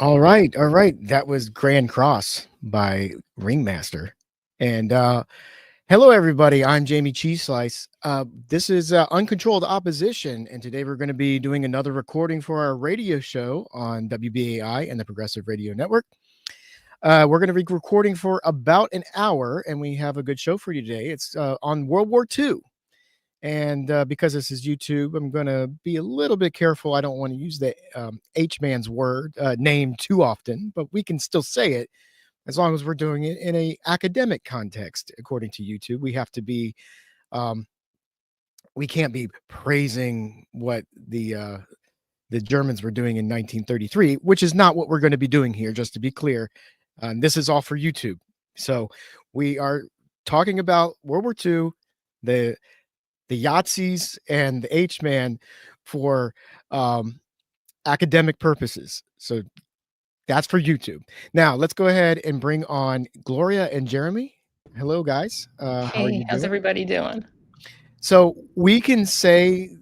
All right, all right. That was Grand Cross by Ringmaster. And hello, everybody. I'm Jayme CheeseSlice. This is Uncontrolled Opposition, and today we're going to be doing another recording for our radio show on WBAI and the Progressive Radio Network. We're going to be recording for about an hour, and we have a good show for you today. It's on World War II. And because this is YouTube, I'm going to be a little bit careful. I don't want to use the H-man's name too often, but we can still say it as long as we're doing it in a academic context. According to YouTube, we have to be, we can't be praising what the Germans were doing in 1933, which is not what we're going to be doing here, just to be clear. This is all for YouTube. So we are talking about World War II, the Yahtzees and the H-man for academic purposes. So that's for YouTube. Now let's go ahead and bring on Gloria and Jayme. Hello, guys. How are you doing? How's everybody doing? So we can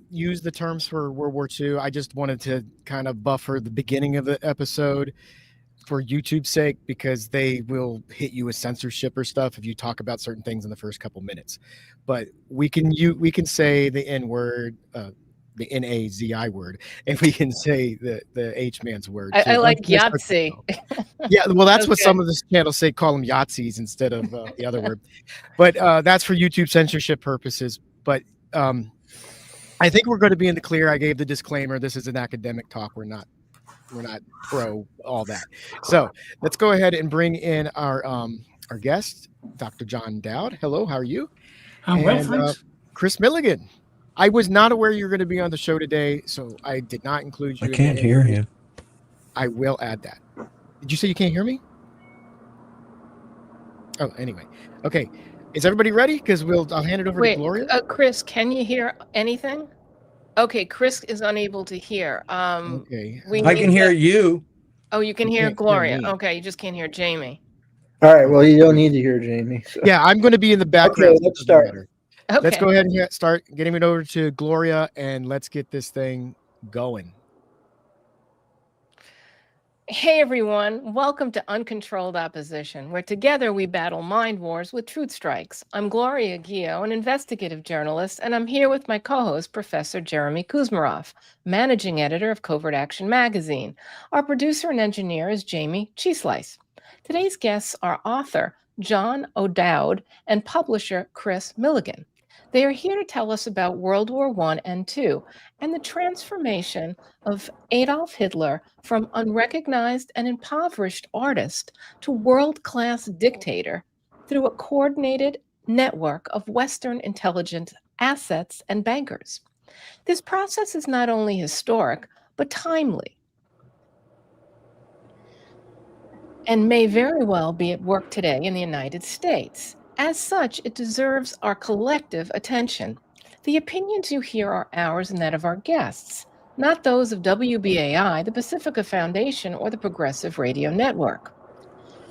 use the terms for World War II. I just wanted to kind of buffer the beginning of the episode for YouTube's sake, because they will hit you with censorship or stuff if you talk about certain things in the first couple minutes. But we can say the N word, the Nazi word, and we can say the H-man's word. I like Yahtzee. Yeah, well, that's what some of the channels say. Call them Yahtzees instead of the other word. But that's for YouTube censorship purposes. But I think we're going to be in the clear. I gave the disclaimer. This is an academic talk. We're not pro all that. So let's go ahead and bring in our guest, Dr. John Dowd. Hello, how are you? Well, thanks. Kris Millegan. I was not aware you were going to be on the show today, so I did not include you. I can't hear him. I will add that. Did you say you can't hear me? Oh, anyway. Okay. Is everybody ready? Because I'll hand it over to Gloria. Kris, can you hear anything? Okay, Kris is unable to hear. Okay. I can hear you. Oh, you can hear Gloria. Okay, you just can't hear Jayme. All right, well, you don't need to hear Jayme. So. Yeah, I'm going to be in the background. Okay, let's start. Okay. Let's go ahead and start getting it over to Gloria, and let's get this thing going. Hey, everyone. Welcome to Uncontrolled Opposition, where together we battle mind wars with truth strikes. I'm Gloria Guillo, an investigative journalist, and I'm here with my co-host, Professor Jeremy Kuzmarov, managing editor of Covert Action magazine. Our producer and engineer is Jayme CheeseSlice. Today's guests are author John O'Dowd and publisher Kris Millegan. They are here to tell us about World War I and II and the transformation of Adolf Hitler from unrecognized and impoverished artist to world-class dictator through a coordinated network of Western intelligence assets and bankers. This process is not only historic, but timely, and may very well be at work today in the United States. As such, it deserves our collective attention. The opinions you hear are ours and that of our guests, not those of WBAI, the Pacifica Foundation, or the Progressive Radio Network.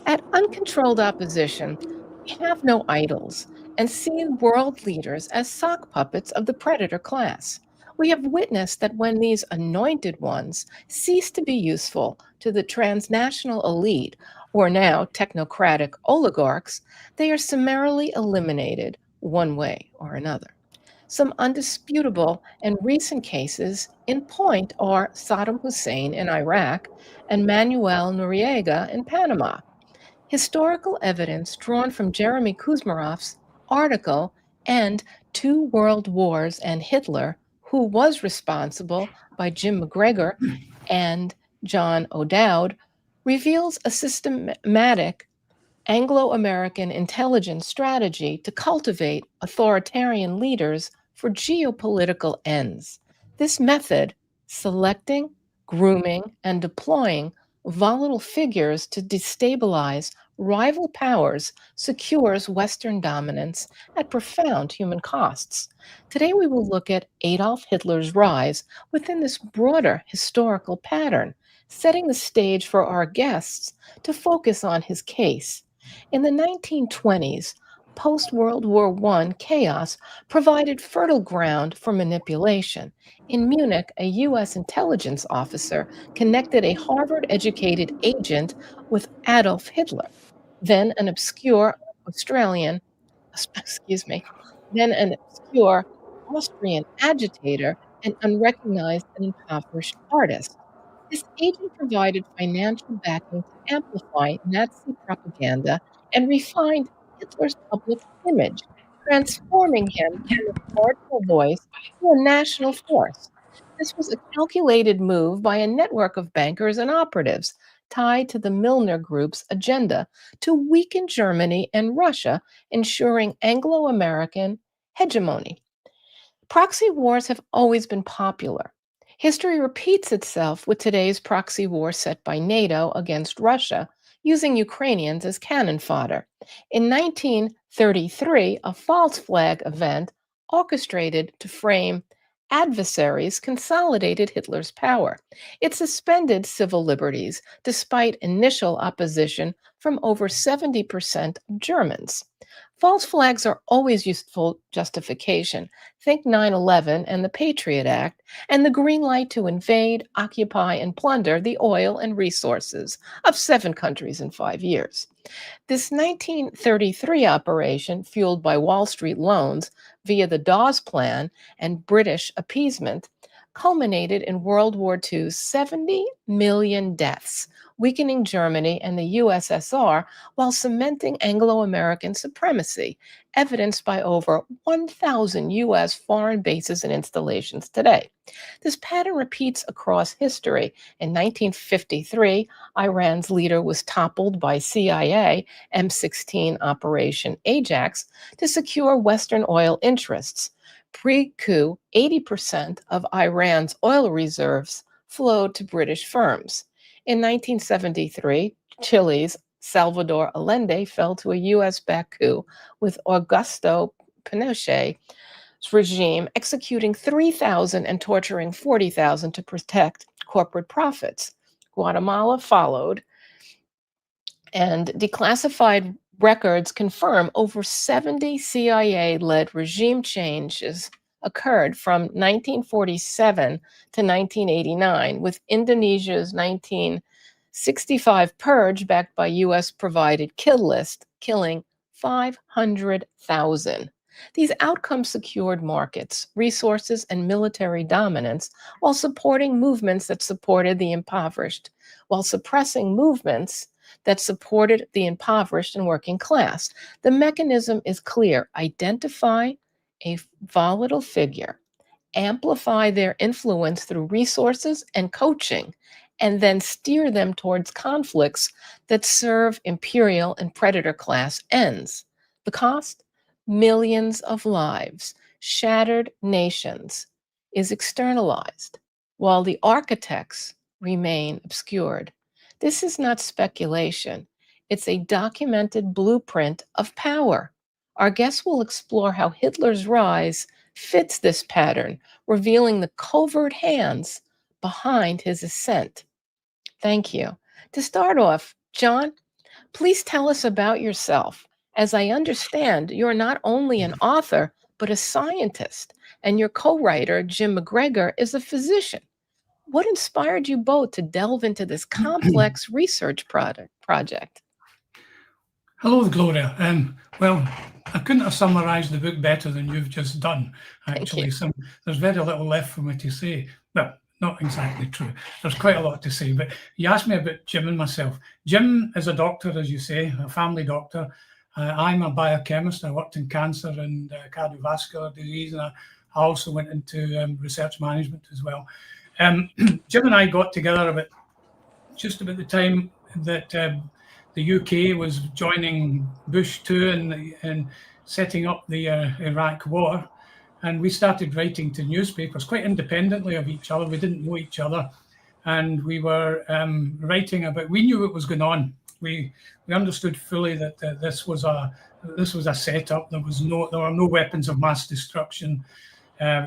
At Uncontrolled Opposition, we have no idols and see world leaders as sock puppets of the predator class. We have witnessed that when these anointed ones cease to be useful to the transnational elite, or now technocratic oligarchs, they are summarily eliminated one way or another. Some undisputable and recent cases in point are Saddam Hussein in Iraq and Manuel Noriega in Panama. Historical evidence drawn from Jeremy Kuzmarov's article and Two World Wars and Hitler, Who Was Responsible by Jim MacGregor and John O'Dowd, reveals a systematic Anglo-American intelligence strategy to cultivate authoritarian leaders for geopolitical ends. This method, selecting, grooming, and deploying volatile figures to destabilize rival powers, secures Western dominance at profound human costs. Today, we will look at Adolf Hitler's rise within this broader historical pattern, setting the stage for our guests to focus on his case. In the 1920s, Post-World War I chaos provided fertile ground for manipulation. In Munich, a U.S. intelligence officer connected a Harvard-educated agent with Adolf Hitler, then an obscure Australian, excuse me, then an obscure Austrian agitator and unrecognized and impoverished artist. This agent provided financial backing to amplify Nazi propaganda and refined Hitler's public image, transforming him from a marginal voice to a national force. This was a calculated move by a network of bankers and operatives tied to the Milner Group's agenda to weaken Germany and Russia, ensuring Anglo-American hegemony. Proxy wars have always been popular. History repeats itself with today's proxy war set by NATO against Russia, using Ukrainians as cannon fodder. In 1933, a false flag event orchestrated to frame adversaries consolidated Hitler's power. It suspended civil liberties despite initial opposition from over 70% of Germans. False flags are always useful justification. Think 9/11 and the Patriot Act, and the green light to invade, occupy, and plunder the oil and resources of 7 countries in 5 years. This 1933 operation, fueled by Wall Street loans via the Dawes Plan and British appeasement, culminated in World War II's 70 million deaths, weakening Germany and the USSR while cementing Anglo-American supremacy, evidenced by over 1,000 U.S. foreign bases and installations today. This pattern repeats across history. In 1953, Iran's leader was toppled by CIA M16 Operation Ajax to secure Western oil interests. Pre-coup, 80% of Iran's oil reserves flowed to British firms. In 1973, Chile's Salvador Allende fell to a U.S.-backed coup with Augusto Pinochet's regime executing 3,000 and torturing 40,000 to protect corporate profits. Guatemala followed, and declassified records confirm over 70 CIA-led regime changes occurred from 1947 to 1989, with Indonesia's 1965 purge backed by US-provided kill list, killing 500,000. These outcomes secured markets, resources, and military dominance while supporting movements that supported the impoverished, while suppressing movements that supported the impoverished and working class. The mechanism is clear. Identify a volatile figure, amplify their influence through resources and coaching, and then steer them towards conflicts that serve imperial and predator class ends. The cost? Millions of lives, shattered nations, is externalized, while the architects remain obscured. This is not speculation. It's a documented blueprint of power. Our guests will explore how Hitler's rise fits this pattern, revealing the covert hands behind his ascent. Thank you. To start off, John, please tell us about yourself. As I understand, you're not only an author, but a scientist, and your co-writer, Jim MacGregor, is a physician. What inspired you both to delve into this complex research project? Hello, Gloria. Well, I couldn't have summarized the book better than you've just done, actually. There's very little left for me to say. Well, not exactly true. There's quite a lot to say, but you asked me about Jim and myself. Jim is a doctor, as you say, a family doctor. I'm a biochemist. I worked in cancer and cardiovascular disease, and I also went into research management as well. Jim and I got together just about the time that the UK was joining Bush II and setting up the Iraq War. And we started writing to newspapers quite independently of each other. We didn't know each other. And we were writing about, we knew what was going on. We understood fully that this was a setup. There were no weapons of mass destruction.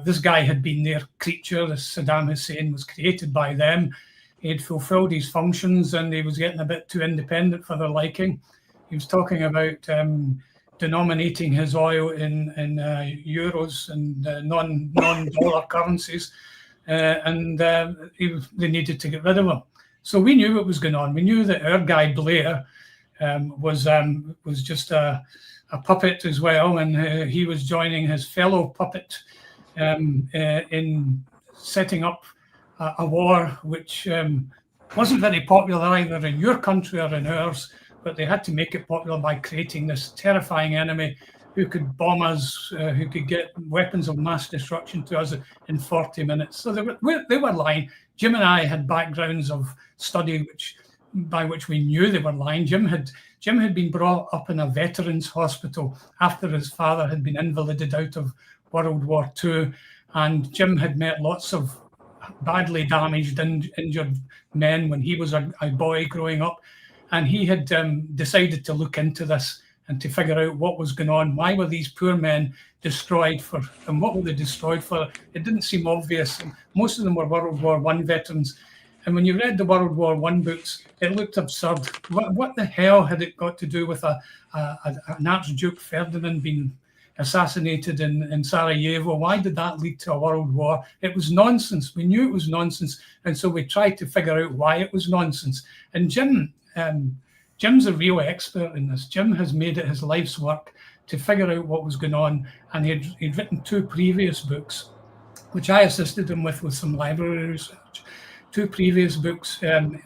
This guy had been their creature. This Saddam Hussein was created by them. He had fulfilled his functions, and he was getting a bit too independent for their liking. He was talking about denominating his oil in euros and non-dollar currencies, and they needed to get rid of him. So we knew what was going on. We knew that our guy Blair was just a puppet as well, and he was joining his fellow puppet in setting up a war which wasn't very popular either in your country or in ours, but they had to make it popular by creating this terrifying enemy who could bomb us, who could get weapons of mass destruction to us in 40 minutes. So they were lying. Jim and I had backgrounds of study by which we knew they were lying. Jim had been brought up in a veterans hospital after his father had been invalided out of World War II, and Jim had met lots of badly damaged and injured men when he was a boy growing up, and he had decided to look into this and to figure out what was going on. Why were these poor men destroyed for, and what were they destroyed for? It didn't seem obvious. Most of them were World War I veterans. And when you read the World War I books, it looked absurd. What the hell had it got to do with an Archduke Ferdinand being assassinated in Sarajevo? Why did that lead to a world war? It was nonsense. We knew it was nonsense. And so we tried to figure out why it was nonsense. And Jim's a real expert in this. Jim has made it his life's work to figure out what was going on. And he'd written 2 previous books, which I assisted him with some library research. 2 previous books on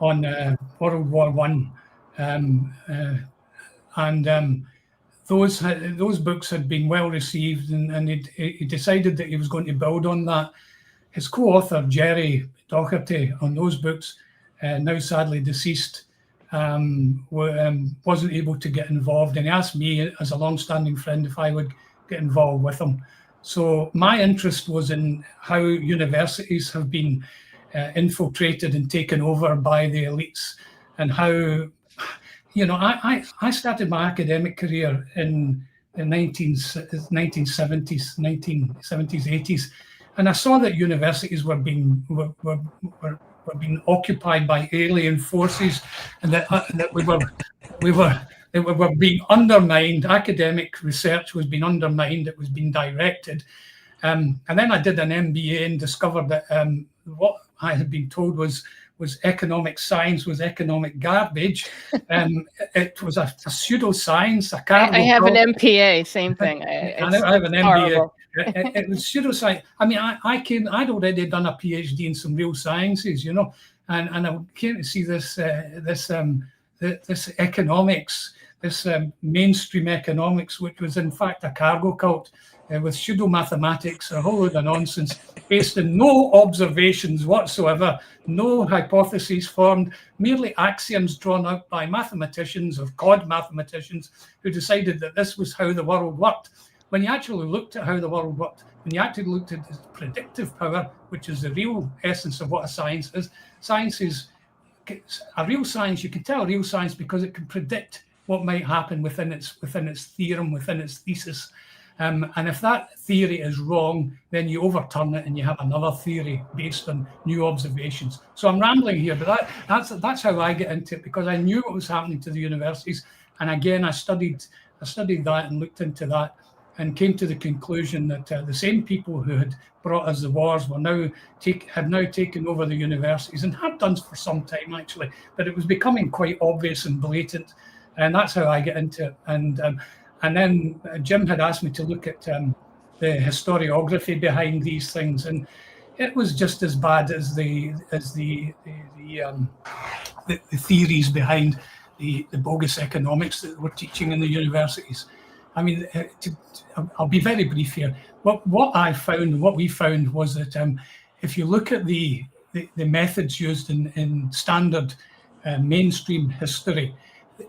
World War I. Those books had been well received, and he decided that he was going to build on that. His co-author, Jerry Doherty, on those books, now sadly deceased, wasn't able to get involved, and he asked me as a long-standing friend if I would get involved with him. So my interest was in how universities have been infiltrated and taken over by the elites, and how, I started my academic career in the 1970s, 80s, and I saw that universities were being occupied by alien forces, and that we were being undermined. Academic research was being undermined. It was being directed. And then I did an MBA and discovered that what I had been told was economic science was economic garbage. It was a pseudoscience. I have an MPA, same thing. I have an MBA. It was pseudoscience. I mean, I'd already done a PhD in some real sciences, and I came to see this economics, this mainstream economics, which was in fact a cargo cult with pseudo mathematics, a whole load of nonsense based on no observations whatsoever, no hypotheses formed, merely axioms drawn out by mathematicians or cod mathematicians who decided that this was how the world worked. When you actually looked at how the world worked, when you actually looked at its predictive power, which is the real essence of what a science is a real science. You can tell a real science because it can predict what might happen within its theorem, within its thesis. And if that theory is wrong, then you overturn it and you have another theory based on new observations. So I'm rambling here, but that's how I get into it, because I knew what was happening to the universities. And again, I studied that and looked into that, and came to the conclusion that the same people who had brought us the wars have now taken over the universities, and have done for some time actually, but it was becoming quite obvious and blatant, and that's how I get into it. And then Jim had asked me to look at the historiography behind these things, and it was just as bad as the theories behind the bogus economics that we're teaching in the universities. I mean, I'll be very brief here. What we found was that if you look at the methods used in standard mainstream history,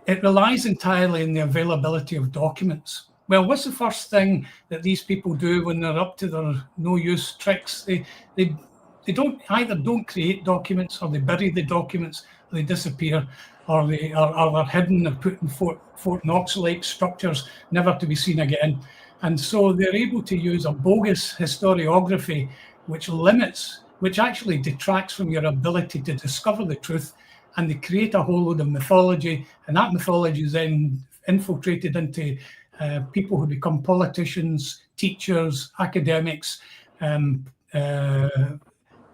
it relies entirely on the availability of documents. Well, what's the first thing that these people do when they're up to their no-use tricks? They don't create documents, or they bury the documents, or they disappear, or they're hidden or put in Fort Knox-like structures, never to be seen again. And so they're able to use a bogus historiography, which actually detracts from your ability to discover the truth, and they create a whole load of mythology, and that mythology is then infiltrated into people who become politicians, teachers, academics,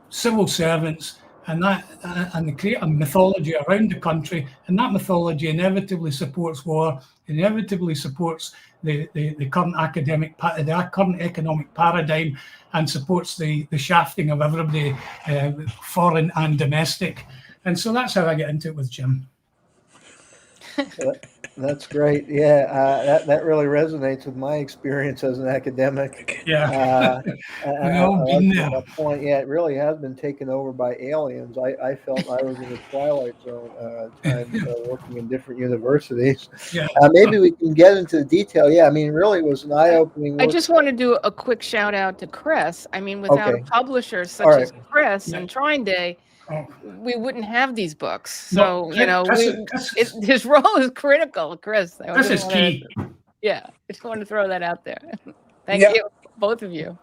civil servants, and they create a mythology around the country, and that mythology inevitably supports war, inevitably supports the current current economic paradigm, and supports the shafting of everybody, foreign and domestic. And so that's how I get into it with Jim. That's great. Yeah, that really resonates with my experience as an academic. Yeah, we all been there. That point, yeah, it really has been taken over by aliens. I felt I was in the twilight zone times working in different universities. Yeah. Maybe we can get into the detail. Yeah, I mean, really, it was an eye-opening. I just want to do a quick shout out to Kris. I mean, without Okay. a publisher such as Kris Yeah. and Trine Day, Oh. we wouldn't have these books. No, So, you know, his role is critical, Kris. This is key. Yeah, I just want to throw that out there. Thank Yeah. you, both of you,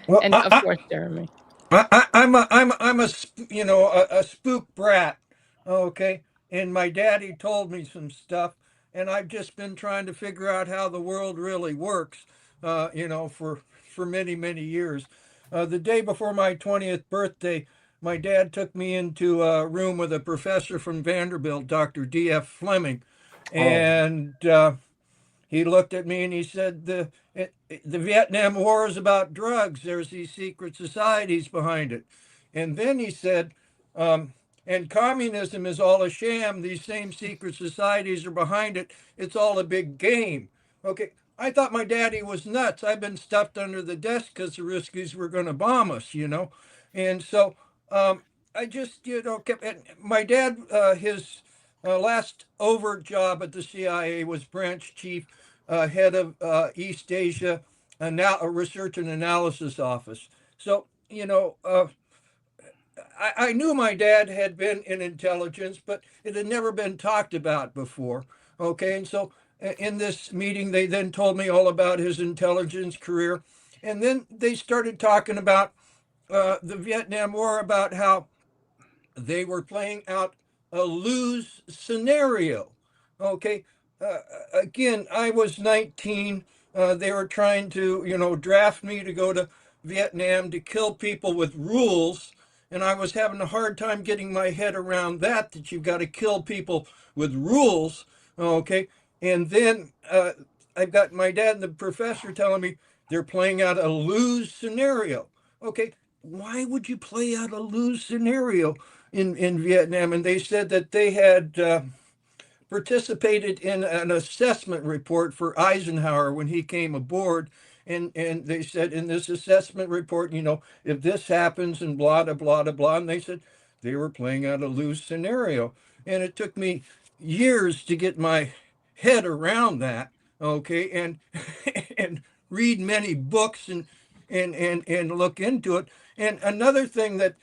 Well, and of course, Jeremy. I'm a spook brat, okay? And my daddy told me some stuff, and I've just been trying to figure out how the world really works, for many years. The day before my 20th birthday, my dad took me into a room with a professor from Vanderbilt, Dr. D.F. Fleming, and he looked at me and he said, the Vietnam War is about drugs. There's these secret societies behind it. And then he said, and communism is all a sham. These same secret societies are behind it. It's all a big game. Okay. I thought my daddy was nuts. I've been stuffed under the desk because the Ruskies were going to bomb us, And so I just, kept, and my dad, his last overt job at the CIA was branch chief, head of East Asia, a research and analysis office. So, I knew my dad had been in intelligence, but it had never been talked about before. Okay, and so in this meeting, they then told me all about his intelligence career. And then they started talking about the Vietnam War, about how they were playing out a lose scenario. Okay. Again, I was 19. They were trying to, draft me to go to Vietnam to kill people with rules. And I was having a hard time getting my head around that you've got to kill people with rules. Okay. And then I've got my dad and the professor telling me they're playing out a lose scenario. Okay. Why would you play out a lose scenario in Vietnam? And they said that they had participated in an assessment report for Eisenhower when he came aboard. And they said in this assessment report, if this happens and blah, blah, blah, blah. And they said they were playing out a lose scenario. And it took me years to get my head around that. Okay. And, and read many books and look into it. And another thing that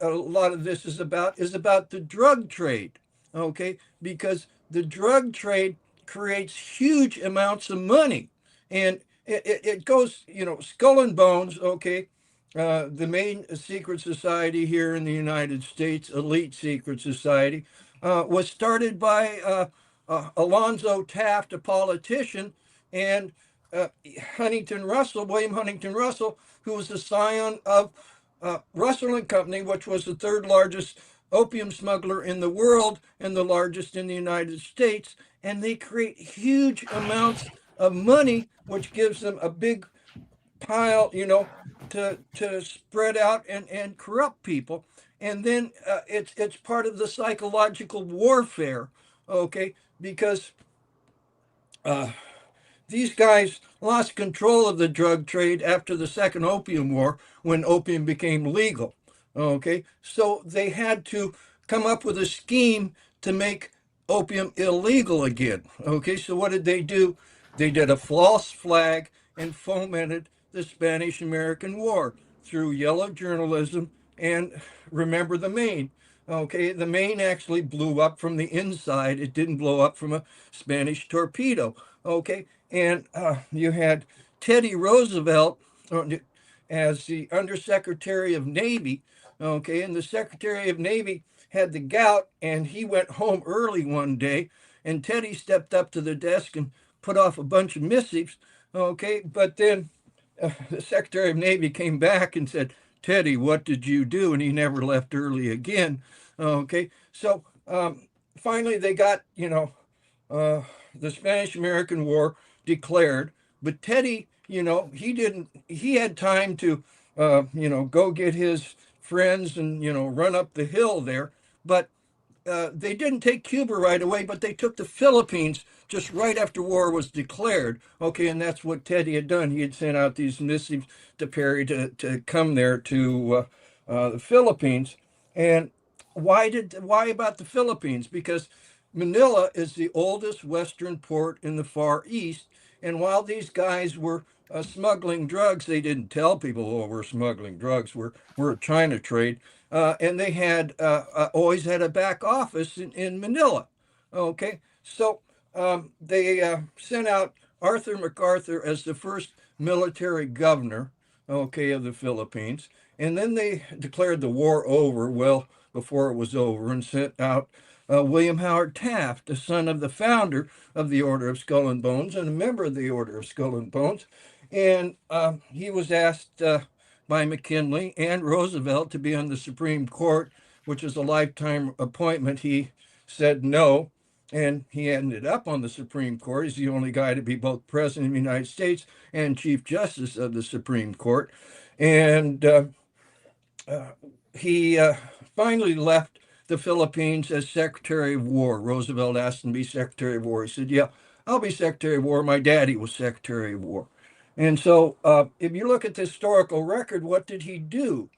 a lot of this is about the drug trade, okay? Because the drug trade creates huge amounts of money, and it goes, skull and bones, okay? The main secret society here in the United States, elite secret society, was started by Alonzo Taft, a politician, and William Huntington Russell, who was the scion of Russell and Company, which was the third largest opium smuggler in the world and the largest in the United States. And they create huge amounts of money, which gives them a big pile, to spread out and corrupt people. And then it's part of the psychological warfare, okay? Because these guys lost control of the drug trade after the Second Opium War, when opium became legal. Okay, so they had to come up with a scheme to make opium illegal again. Okay, so what did they do? They did a false flag and fomented the Spanish-American War through yellow journalism and Remember the Maine. Okay, the Maine actually blew up from the inside. It didn't blow up from a Spanish torpedo. Okay, and you had Teddy Roosevelt as the Undersecretary of Navy. Okay, and the Secretary of Navy had the gout, and he went home early one day, and Teddy stepped up to the desk and put off a bunch of missives. Okay, but then the Secretary of Navy came back and said, Teddy, what did you do? And he never left early again. Okay, so finally they got, the Spanish-American War declared, but Teddy, he had time to, go get his friends and, run up the hill there. But they didn't take Cuba right away, but they took the Philippines just right after war was declared. Okay, and that's what Teddy had done. He had sent out these missives to Perry to come there to the Philippines. And why about the Philippines? Because Manila is the oldest Western port in the Far East. And while these guys were smuggling drugs, they didn't tell people, oh, we're smuggling drugs. We're a China trade. And they had always had a back office in Manila. Okay, so they sent out Arthur MacArthur as the first military governor, okay, of the Philippines. And then they declared the war over, well, before it was over, and sent out William Howard Taft, the son of the founder of the Order of Skull and Bones and a member of the Order of Skull and Bones. And he was asked by McKinley and Roosevelt to be on the Supreme Court, which is a lifetime appointment. He said no, and he ended up on the Supreme Court. He's the only guy to be both President of the United States and Chief Justice of the Supreme Court. And he finally left the Philippines as Secretary of War. Roosevelt asked him to be Secretary of War. He said, yeah, I'll be Secretary of War. My daddy was Secretary of War. And so if you look at the historical record, what did he do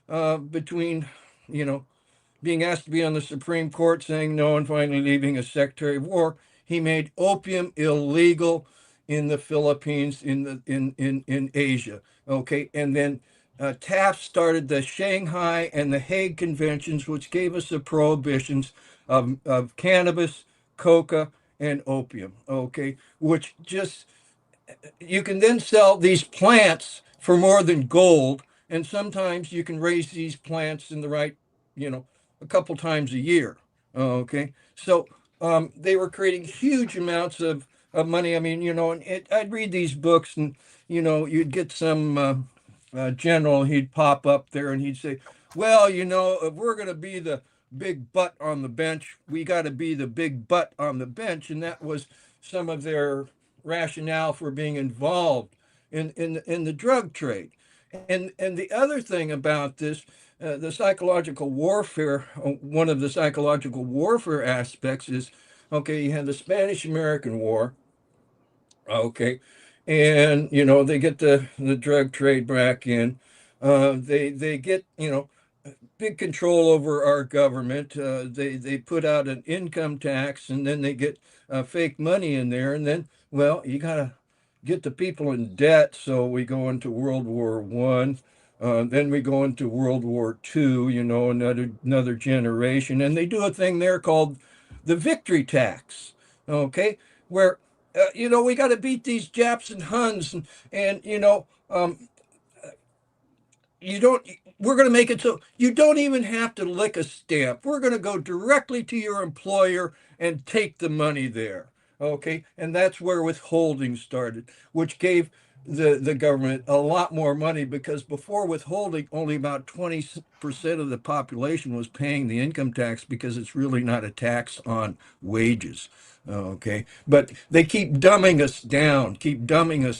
between, being asked to be on the Supreme Court, saying no, and finally leaving as Secretary of War? He made opium illegal in the Philippines, in Asia. Okay, and then Taft started the Shanghai and the Hague Conventions, which gave us the prohibitions of cannabis, coca, and opium. Okay, which just, you can then sell these plants for more than gold, and sometimes you can raise these plants in the right, a couple times a year. Okay, so they were creating huge amounts of money. I mean, and I'd read these books, and you'd get some general, he'd pop up there and he'd say, well, if we're going to be the big butt on the bench, we got to be the big butt on the bench. And that was some of their rationale for being involved in the drug trade. And the other thing about this, the psychological warfare, one of the psychological warfare aspects is, okay, you had the Spanish-American War, okay, and they get the drug trade back in. They get big control over our government. They put out an income tax, and then they get fake money in there, and then, well, you gotta get the people in debt. So we go into World War I. Then we go into World War II. Another generation, and they do a thing there called the victory tax. Okay, where we got to beat these Japs and Huns, and you don't, we're going to make it so you don't even have to lick a stamp. We're going to go directly to your employer and take the money there. Okay, and that's where withholding started, which gave the government a lot more money, because before withholding, only about 20% of the population was paying the income tax, because it's really not a tax on wages. Okay, but they keep dumbing us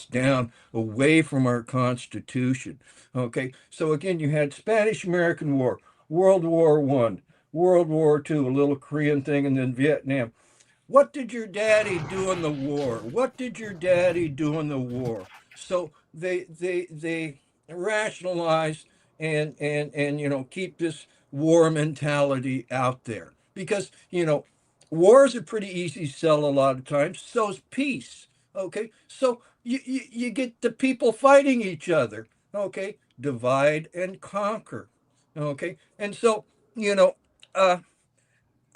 down away from our Constitution. Okay, so again, you had Spanish-American War, World War I, World War II, a little Korean thing, and then Vietnam. What did your daddy do in the war? What did your daddy do in the war? So they rationalize and keep this war mentality out there, because wars are pretty easy to sell a lot of times. So's peace. Okay, so you get the people fighting each other. Okay, divide and conquer. Okay, and so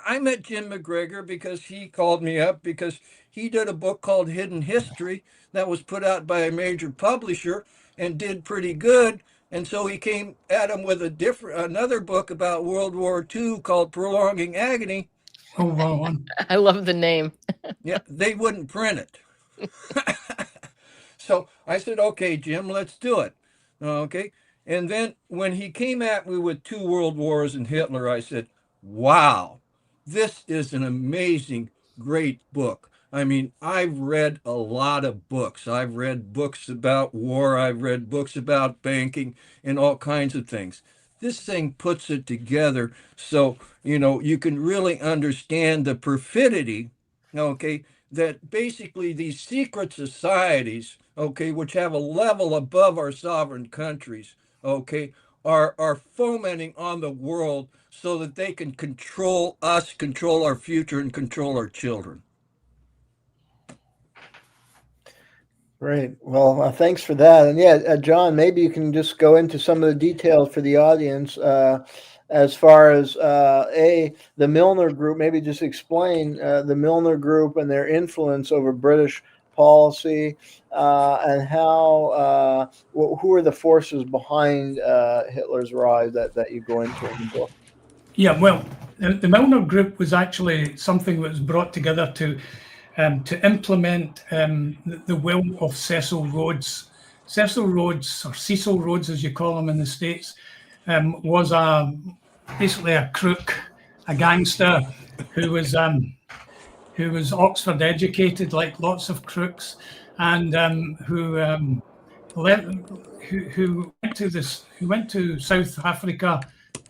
I met Jim MacGregor because he called me up, because he did a book called Hidden History that was put out by a major publisher and did pretty good. And so he came at him with another book about World War II called Prolonging Agony. Oh, well, I love the name. Yeah, they wouldn't print it. So I said, okay, Jim, let's do it. Okay. And then when he came at me with 2 world wars and Hitler, I said, wow, this is an amazing, great book. I mean, I've read a lot of books. I've read books about war, I've read books about banking and all kinds of things. This thing puts it together so, you can really understand the perfidy, okay, that basically these secret societies, okay, which have a level above our sovereign countries, okay, are fomenting on the world so that they can control us, control our future, and control our children. Great. Well, thanks for that. And yeah, John, maybe you can just go into some of the details for the audience as far as the Milner Group. Maybe just explain the Milner Group and their influence over British policy and how who are the forces behind Hitler's rise that you go into in the book. yeah, well, the Milner Group was actually something that was brought together to implement the will of Cecil Rhodes. Cecil Rhodes, or Cecil Rhodes as you call him in the States, was basically a crook, a gangster who was Oxford educated, like lots of crooks, and who went to South Africa,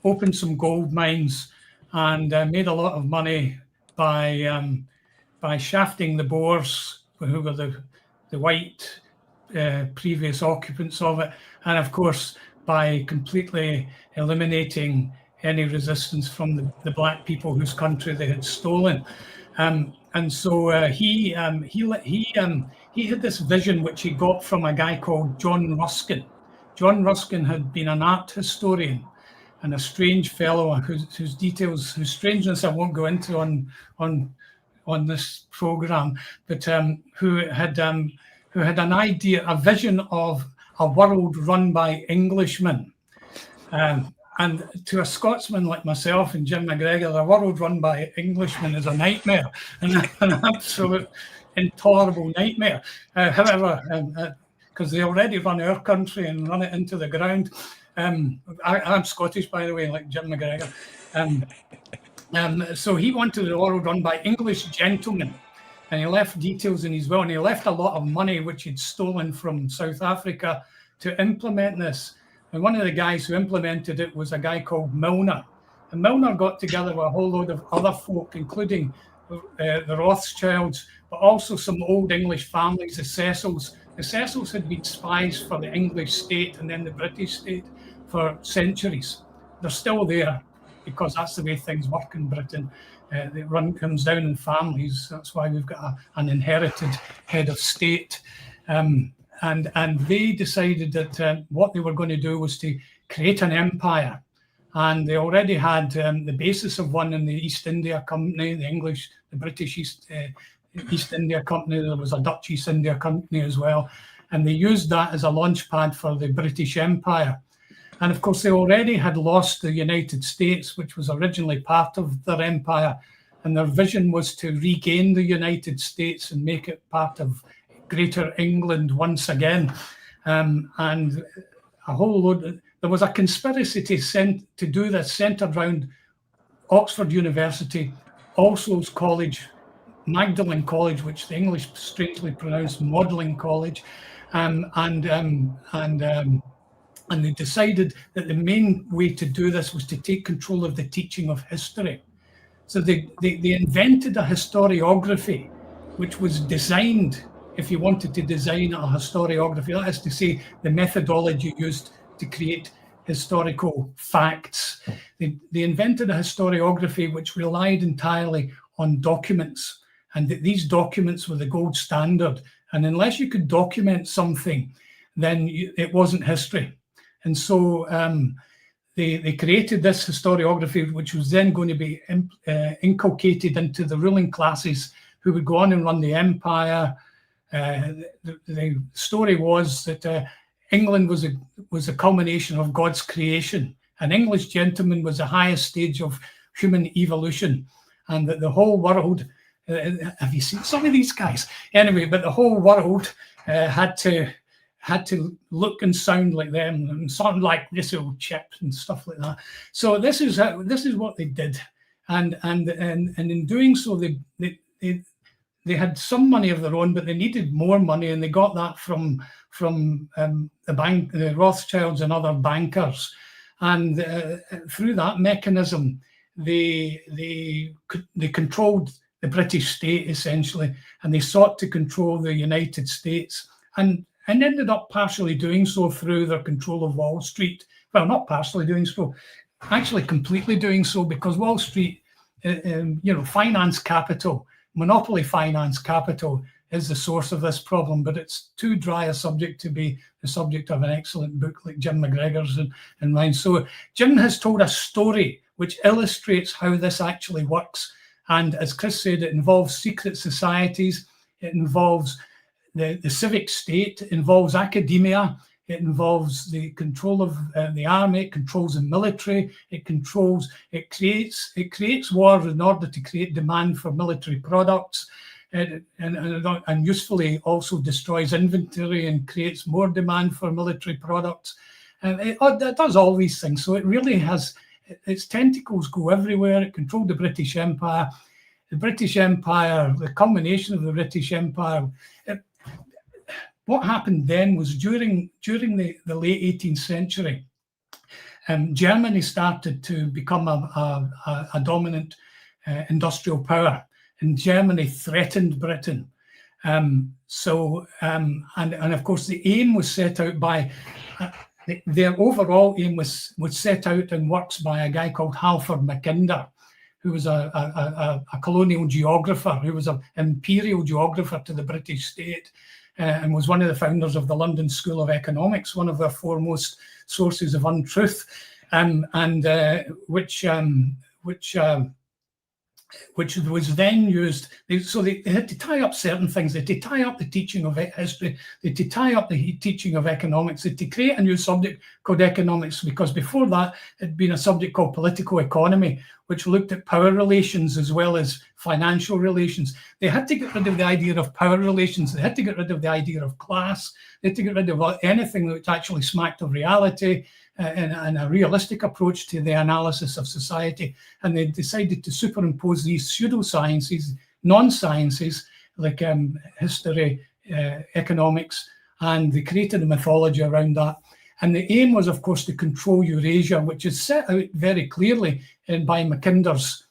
opened some gold mines, and made a lot of money by shafting the Boers, who were the white previous occupants of it, and of course by completely eliminating any resistance from the black people whose country they had stolen. And so he had this vision which he got from a guy called John Ruskin. John Ruskin had been an art historian and a strange fellow whose strangeness I won't go into on this program, but who had an idea, a vision of a world run by Englishmen. And to a Scotsman like myself and Jim MacGregor, a world run by Englishmen is a nightmare, an absolute intolerable nightmare. However, because they already run our country and run it into the ground. I'm Scottish, by the way, like Jim MacGregor. So he wanted the world run by English gentlemen, and he left details in his will, and he left a lot of money which he'd stolen from South Africa to implement this. And one of the guys who implemented it was a guy called Milner. And Milner got together with a whole load of other folk, including the Rothschilds, but also some old English families, the Cecils. The Cecils had been spies for the English state and then the British state for centuries. They're still there because that's the way things work in Britain. The comes down in families. That's why we've got an inherited head of state. And they decided that what they were going to do was to create an empire. And they already had the basis of one in the East India Company, the British East India Company. There was a Dutch East India Company as well. And they used that as a launch pad for the British Empire. And of course, they already had lost the United States, which was originally part of their empire. And their vision was to regain the United States and make it part of Greater England once again. And a whole load, there was a conspiracy to do this centered around Oxford University, Allsouls College, Magdalen College, which the English strangely pronounce Magdalen College, and they decided that the main way to do this was to take control of the teaching of history. So they invented a historiography, which was designed, if you wanted to design a historiography, that is to say, the methodology used to create historical facts. They invented a historiography which relied entirely on documents, and that these documents were the gold standard. And unless you could document something, then it wasn't history. And so they created this historiography, which was then going to be inculcated into the ruling classes who would go on and run the empire. The story was that England was a culmination of God's creation. An English gentleman was the highest stage of human evolution. and that the whole world, have you seen some of these guys? Anyway, but the whole world had to look and sound like them, and sound like this old chips and stuff like that. So this is what they did, and in doing so, they had some money of their own, but they needed more money, and they got that from the bank, the Rothschilds and other bankers, and through that mechanism, they controlled the British state essentially, and they sought to control the United States, and ended up partially doing so through their control of Wall Street. Well, not partially doing so, actually completely doing so, because Wall Street, finance capital, monopoly finance capital is the source of this problem, but it's too dry a subject to be the subject of an excellent book like Jim MacGregor's and mine. So Jim has told a story which illustrates how this actually works. And as Kris said, it involves secret societies, it involves the civic state, it involves academia, it involves the control of the army, it controls the military, it creates war in order to create demand for military products, and usefully also destroys inventory and creates more demand for military products. And it does all these things. So it really has, its tentacles go everywhere. It controlled the British Empire. The British Empire, the culmination of the British Empire, what happened then was during the late 18th century, Germany started to become a dominant industrial power, and Germany threatened Britain. And of course, the aim was set out by their overall aim was set out and works by a guy called Halford Mackinder, who was a colonial geographer, who was an imperial geographer to the British state, and was one of the founders of the London School of Economics, one of their foremost sources of untruth, which was then used. So they had to tie up certain things. They had to tie up the teaching of history. They had to tie up the teaching of economics. They had to create a new subject called economics, because before that, it had been a subject called political economy, which looked at power relations as well as financial relations. They had to get rid of the idea of power relations. They had to get rid of the idea of class. They had to get rid of anything that actually smacked of reality and a realistic approach to the analysis of society. And they decided to superimpose these pseudosciences, non-sciences, like history, economics, and they created a mythology around that. And the aim was, of course, to control Eurasia, which is set out very clearly by Mackinder's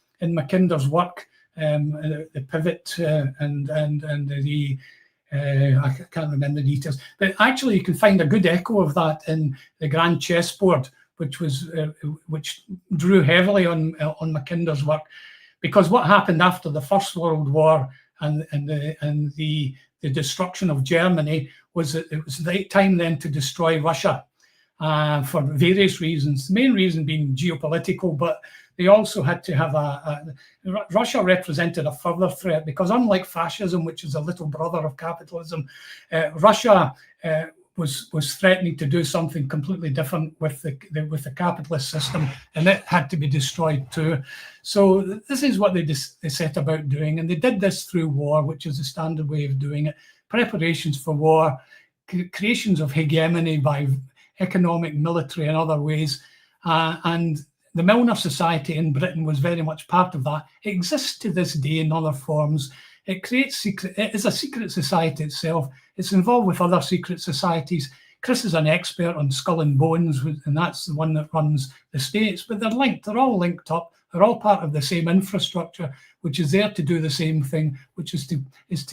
work, the pivot and the I can't remember the details, but actually you can find a good echo of that in the Grand Chessboard, which drew heavily on Mackinder's work, because what happened after the First World War and the destruction of Germany was that it was the time then to destroy Russia for various reasons. The main reason being geopolitical, but they also had to have Russia represented a further threat, because unlike fascism, which is a little brother of capitalism, Russia was threatening to do something completely different with the capitalist system, and it had to be destroyed too. So this is what they set about doing, and they did this through war, which is the standard way of doing it. Preparations for war, creations of hegemony by economic, military, and other ways, and the Milner Society in Britain was very much part of that. It exists to this day in other forms. It is a secret society itself. It's involved with other secret societies. Kris is an expert on Skull and Bones, and that's the one that runs the States, but they're linked. They're all linked up. They're all part of the same infrastructure, which is there to do the same thing, which is to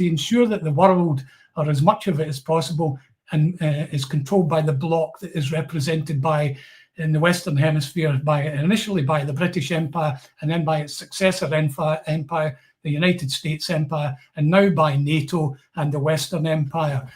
ensure that the world, or as much of it as possible, and is controlled by the bloc that is represented by, in the Western Hemisphere, initially by the British Empire, and then by its successor empire, the United States Empire, and now by NATO and the Western Empire.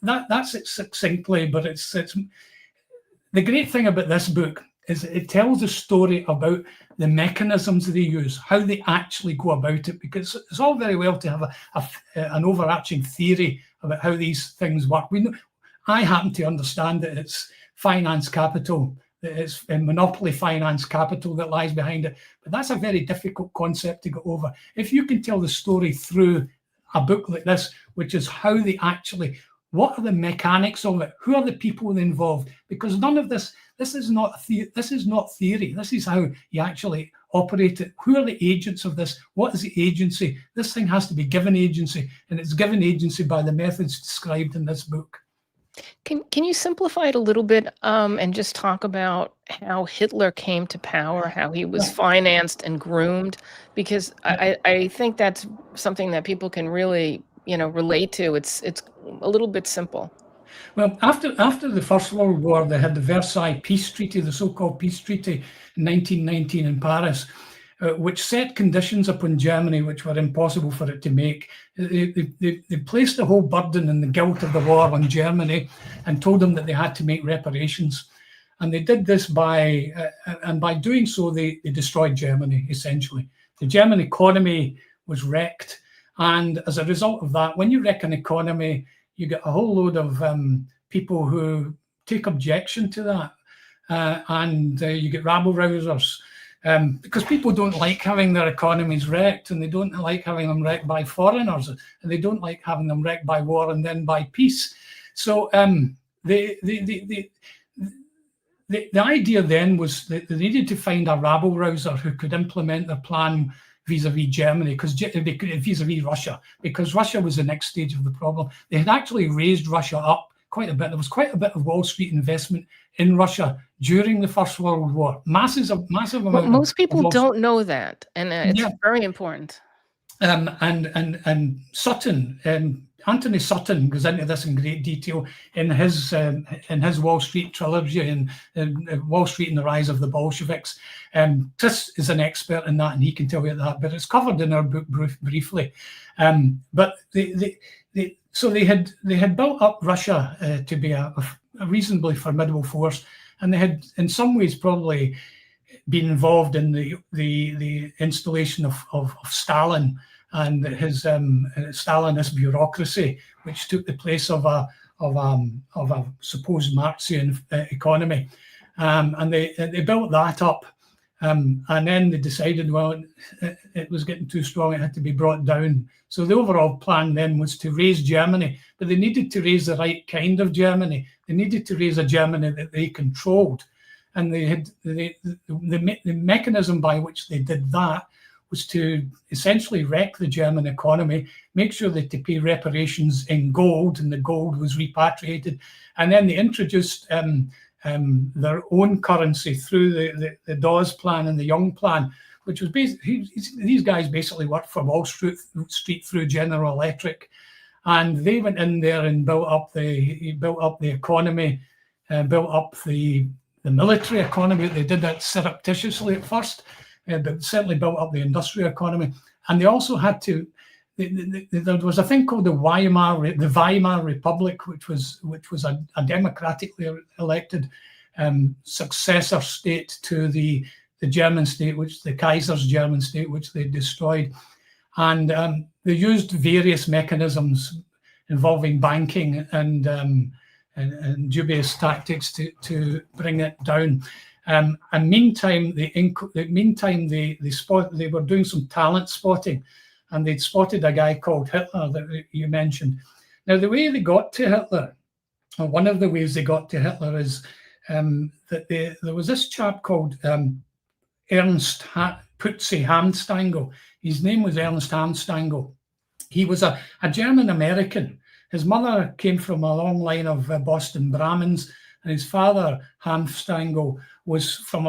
That's it succinctly, but it's the great thing about this book is it tells a story about the mechanisms they use, how they actually go about it, because it's all very well to have an overarching theory about how these things work. I happen to understand that it's finance capital it's monopoly finance capital that lies behind it. But that's a very difficult concept to get over. If you can tell the story through a book like this, which is how they actually, what are the mechanics of it? Who are the people involved? Because none of this is not theory. This is how you actually operate it. Who are the agents of this? What is the agency? This thing has to be given agency, and it's given agency by the methods described in this book. Can you simplify it a little bit and just talk about how Hitler came to power, how he was financed and groomed? Because I think that's something that people can really, relate to. It's a little bit simple. Well, after the First World War, they had the Versailles Peace Treaty, the so-called Peace Treaty in 1919 in Paris, which set conditions upon Germany which were impossible for it to make. They placed the whole burden and the guilt of the war on Germany and told them that they had to make reparations. And they did this by doing so, they destroyed Germany, essentially. The German economy was wrecked. And as a result of that, when you wreck an economy, you get a whole load of people who take objection to that. And you get rabble-rousers. Because people don't like having their economies wrecked, and they don't like having them wrecked by foreigners, and they don't like having them wrecked by war and then by peace. So the idea then was that they needed to find a rabble-rouser who could implement their plan vis-a-vis Germany, vis-a-vis Russia, because Russia was the next stage of the problem. They had actually raised Russia up quite a bit. There was quite a bit of Wall Street investment in Russia during the First World War. Massive amount. Well, most people don't know that, and it's very important. And Sutton, Anthony Sutton goes into this in great detail in his Wall Street trilogy and Wall Street and the Rise of the Bolsheviks. Kris is an expert in that, and he can tell you that, but it's covered in our book briefly. But so they had built up Russia to be a reasonably formidable force, and they had in some ways probably been involved in the installation of Stalin and his Stalinist bureaucracy, which took the place of a supposed Marxian economy, and they built that up, and then they decided, well, it was getting too strong; it had to be brought down. So the overall plan then was to raise Germany, but they needed to raise the right kind of Germany. They needed to raise a Germany that they controlled, and they had the mechanism by which they did that was to essentially wreck the German economy, make sure that they pay reparations in gold, and the gold was repatriated, and then they introduced their own currency through the Dawes Plan and the Young Plan, which was basically, these guys basically worked for Wall Street through General Electric, and they went in there and built up the economy, built up the military economy. They did that surreptitiously at first, but certainly built up the industrial economy. And they also had to. There was a thing called the Weimar Republic, which was a democratically elected successor state to the German state, which the Kaiser's German state, which they destroyed. And they used various mechanisms involving banking and dubious tactics to bring it down. And meantime, they were doing some talent spotting, and they'd spotted a guy called Hitler that you mentioned. Now, the way they got to Hitler, or one of the ways they got to Hitler, is that there was this chap called Ernst Putzi Hamstangl. His name was Ernst Hamstangl. He was a German-American. His mother came from a long line of Boston Brahmins, and his father, Hamstangl, was a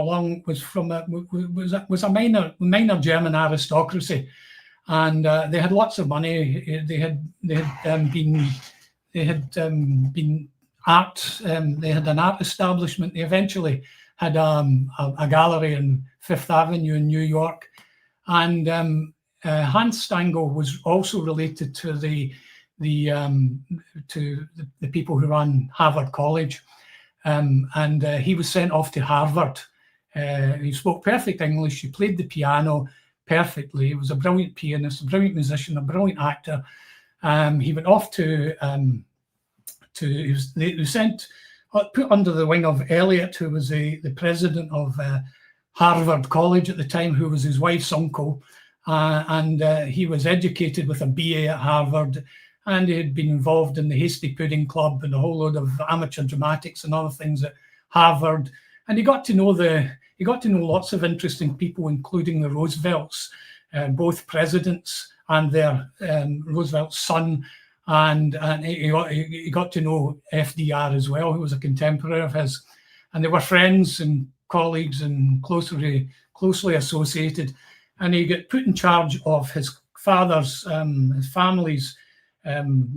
minor German aristocracy, and they had lots of money. They had art. They had an art establishment. They eventually had a gallery in Fifth Avenue in New York, and Hamstangl was also related to the people who ran Harvard College. And he was sent off to Harvard. He spoke perfect English. He played the piano perfectly. He was a brilliant pianist, a brilliant musician, a brilliant actor. He went off he was sent put under the wing of Eliot, who was the president of Harvard College at the time, who was his wife's uncle. And he was educated with a BA at Harvard, and he had been involved in the Hasty Pudding Club and a whole load of amateur dramatics and other things at Harvard. And he got to know lots of interesting people, including the Roosevelts, both presidents and their Roosevelt's son. And he got to know FDR as well, who was a contemporary of his. And they were friends and colleagues and closely associated. And he got put in charge of his father's, his family's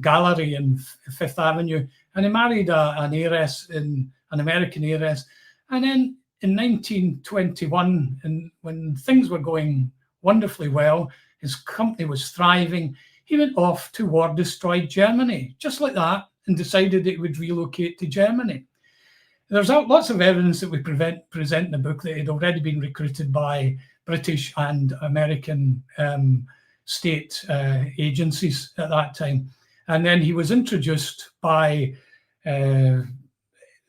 gallery in Fifth Avenue. And he married an heiress, an American heiress. And then in 1921, and when things were going wonderfully well, his company was thriving, he went off to war-destroyed Germany, just like that, and decided that he would relocate to Germany. There's lots of evidence that we present in the book that he'd already been recruited by British and American state agencies at that time. And then he was introduced by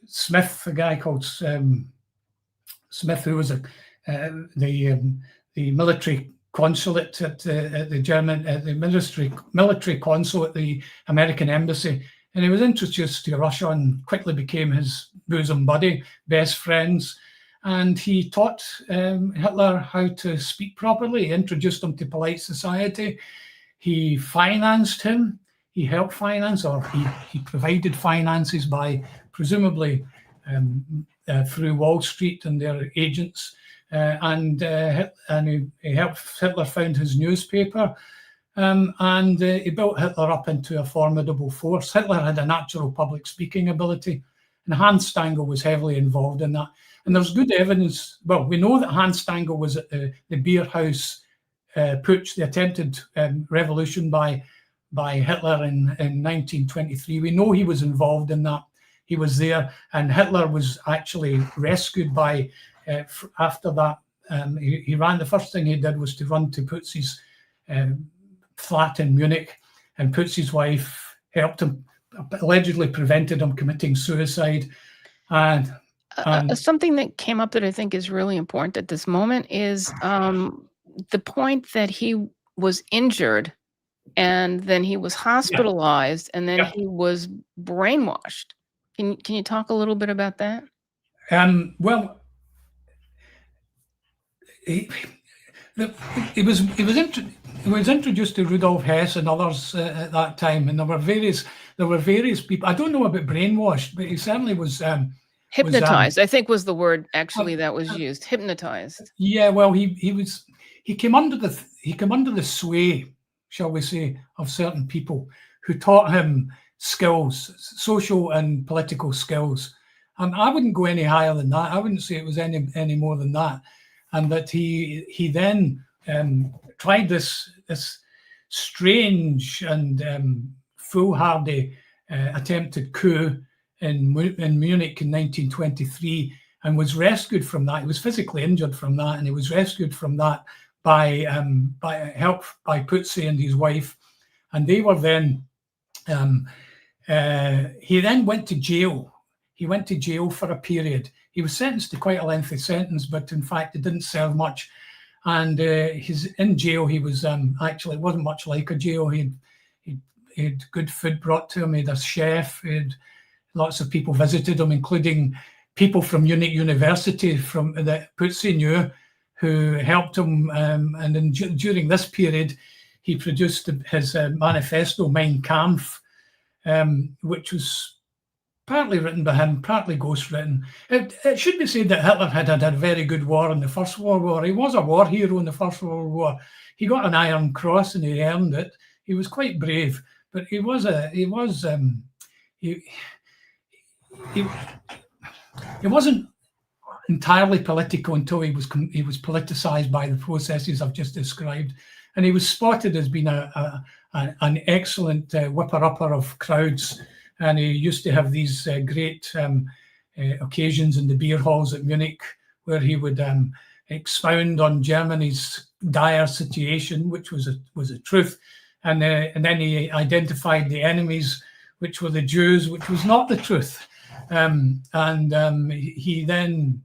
Smith, a guy called Smith, who was the military consulate at the German, the military consul at the American embassy. And he was introduced to Russia and quickly became his bosom buddy, best friends. And he taught Hitler how to speak properly. He introduced him to polite society. He financed him. He helped finance, or he provided finances by, presumably, through Wall Street and their agents. And he helped Hitler found his newspaper. And he built Hitler up into a formidable force. Hitler had a natural public speaking ability, and Hans Stangl was heavily involved in that. And there's good evidence. Well, we know that Hans Stangl was at the beer house putsch, the attempted revolution by Hitler in 1923. We know he was involved in that. He was there, and Hitler was actually rescued by, after that, he ran, the first thing he did was to run to Putz's flat in Munich, and Putz's wife helped him, allegedly prevented him committing suicide. And something that came up that I think is really important at this moment is the point that he was injured and then he was hospitalized and then he was brainwashed. Can you talk a little bit about that? Well, he was introduced to Rudolf Hess and others at that time, and there were various people. I don't know about brainwashed, but he certainly was hypnotized. I think was the word actually that was used. Hypnotized. Yeah, well, he came under the sway, shall we say, of certain people who taught him skills, social and political skills. And I wouldn't go any higher than that. I wouldn't say it was any more than that. And that he then tried this strange and foolhardy attempted coup in Munich in 1923, and was rescued from that. He was physically injured from that, and he was rescued from that by help by Putzi and his wife. And they were then, he then went to jail. He went to jail for a period. He was sentenced to quite a lengthy sentence, but in fact, it didn't serve much. And he's in jail. He was actually, it wasn't much like a jail. He had good food brought to him. He had a chef. Lots of people visited him, including people from Munich University that Putzi knew, who helped him. And during this period, he produced his manifesto, Mein Kampf, which was partly written by him, partly ghostwritten. It should be said that Hitler had a very good war in the First World War. He was a war hero in the First World War. He got an Iron Cross and he earned it. He was quite brave, but he wasn't entirely political until he was politicized by the processes I've just described. And he was spotted as being an excellent whipper-upper of crowds. And he used to have these great occasions in the beer halls at Munich, where he would expound on Germany's dire situation, which was a truth. And then he identified the enemies, which were the Jews, which was not the truth. He then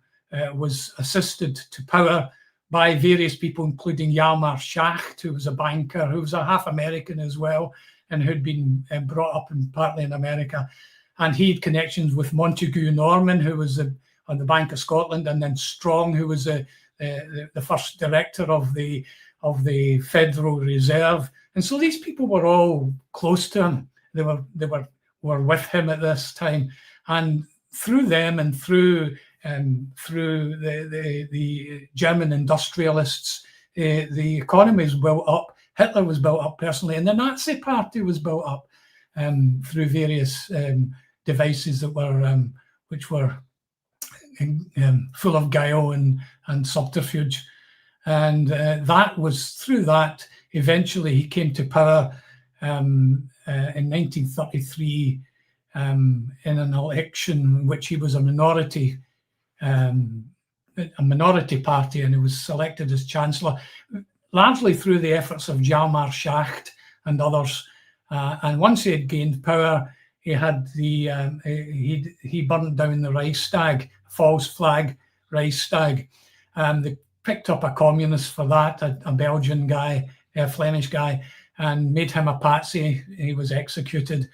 was assisted to power by various people, including Hjalmar Schacht, who was a banker, who was a half American as well, and who'd been brought up partly in America. And he had connections with Montagu Norman, who was on the Bank of Scotland, and then Strong, who was the first director of the Federal Reserve. And so these people were all close to him. They were with him at this time, and through them and through the German industrialists, the economy was built up. Hitler was built up personally, and the Nazi Party was built up through various devices that were which were full of guile and subterfuge. And that was through that. Eventually, he came to power in 1933 in an election in which he was a minority party, and he was selected as chancellor, largely through the efforts of Hjalmar Schacht and others. And once he had gained power, he had he burned down the Reichstag, false flag Reichstag. They picked up a communist for that, a Belgian guy, a Flemish guy, and made him a patsy. He was executed,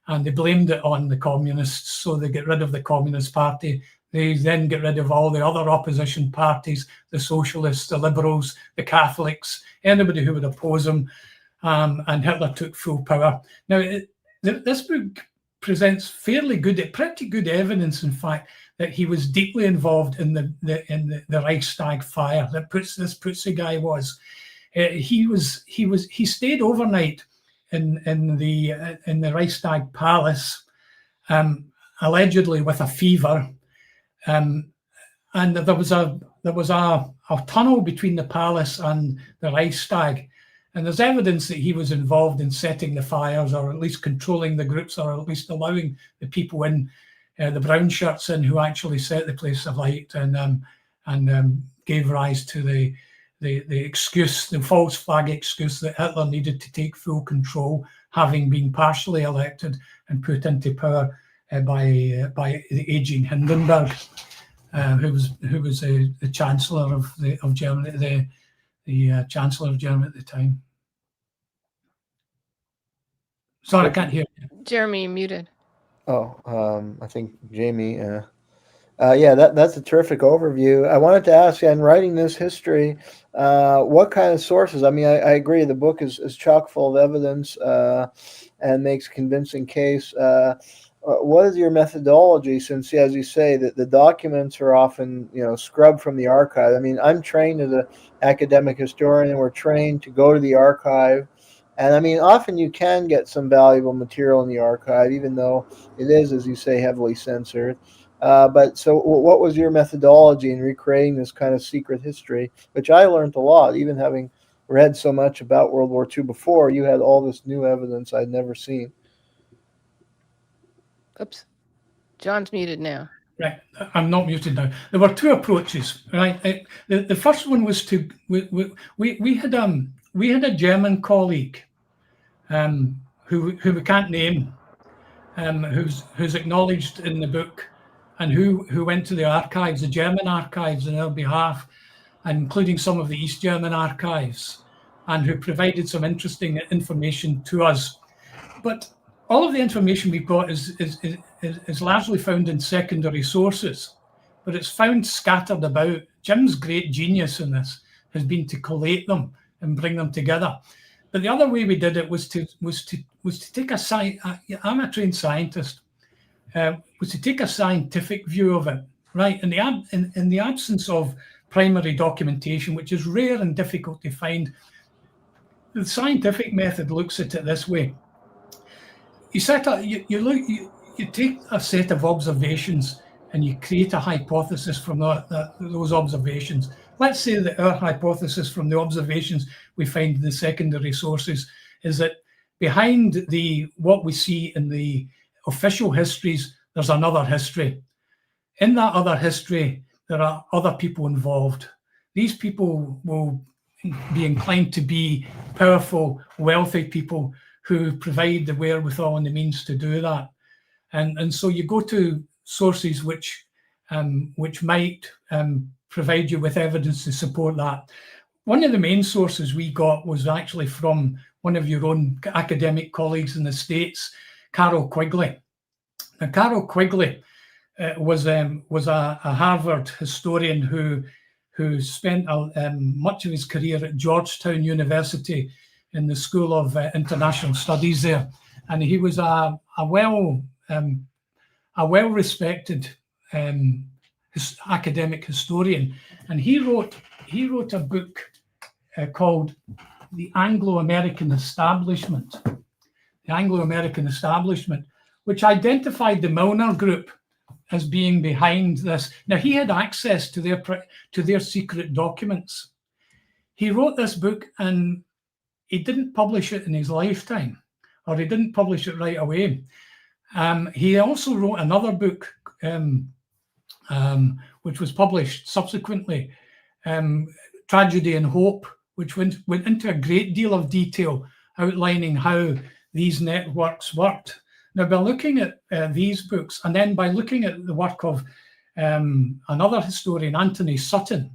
and they blamed it on the communists. So they get rid of the Communist Party. They then get rid of all the other opposition parties, the socialists, the liberals, the Catholics, anybody who would oppose them. And Hitler took full power. Now, this book presents pretty good evidence, in fact, that he was deeply involved in the Reichstag fire. This Putzi guy was. He stayed overnight in the Reichstag Palace, allegedly with a fever, and there was a tunnel between the palace and the Reichstag. And there's evidence that he was involved in setting the fires, or at least controlling the groups, or at least allowing the people in, the brown shirts in, who actually set the place alight and gave rise to the excuse, the false flag excuse that Hitler needed to take full control, having been partially elected and put into power by the aging Hindenburg, who was the Chancellor of Germany, the Chancellor of Germany at the time. Sorry, I can't hear you. Jeremy, you're muted. Oh, I think Jayme. Yeah, that's a terrific overview. I wanted to ask, in writing this history, what kind of sources? I mean, I agree the book is chock full of evidence and makes a convincing case. What is your methodology? Since, as you say, that the documents are often, scrubbed from the archive. I mean, I'm trained as an academic historian, and we're trained to go to the archive. And I mean, often you can get some valuable material in the archive, even though it is, as you say, heavily censored. But so what was your methodology in recreating this kind of secret history, which I learned a lot, even having read so much about World War II before? You had all this new evidence I'd never seen. Oops. John's muted now. Right, I'm not muted now. There were two approaches, right? The first one was we had a German colleague who we can't name, who's acknowledged in the book, and who went to the archives, the German archives, on our behalf, including some of the East German archives, and who provided some interesting information to us. But all of the information we've got is largely found in secondary sources, but it's found scattered about. Jim's great genius in this has been to collate them and bring them together. But the other way we did it was to take I'm a trained scientist, was to take a scientific view of it, right? In the absence of primary documentation, which is rare and difficult to find, the scientific method looks at it this way. You take a set of observations and you create a hypothesis from those observations. Let's say that our hypothesis from the observations we find in the secondary sources is that behind what we see in the official histories, there's another history. In that other history, there are other people involved. These people will be inclined to be powerful, wealthy people who provide the wherewithal and the means to do that. And so you go to sources which might provide you with evidence to support that. One of the main sources we got was actually from one of your own academic colleagues in the States, Carol Quigley. Now, Carol Quigley was a Harvard historian who spent much of his career at Georgetown University in the School of International Studies there, and he was a well-respected academic historian, and he wrote a book called The Anglo-American Establishment. The Anglo-American Establishment, which identified the Milner Group as being behind this. Now, he had access to their secret documents. He wrote this book and he didn't publish it in his lifetime, or he didn't publish it right away. He also wrote another book, which was published subsequently, Tragedy and Hope, which went into a great deal of detail outlining how these networks worked. Now, by looking at these books, and then by looking at the work of another historian, Anthony Sutton,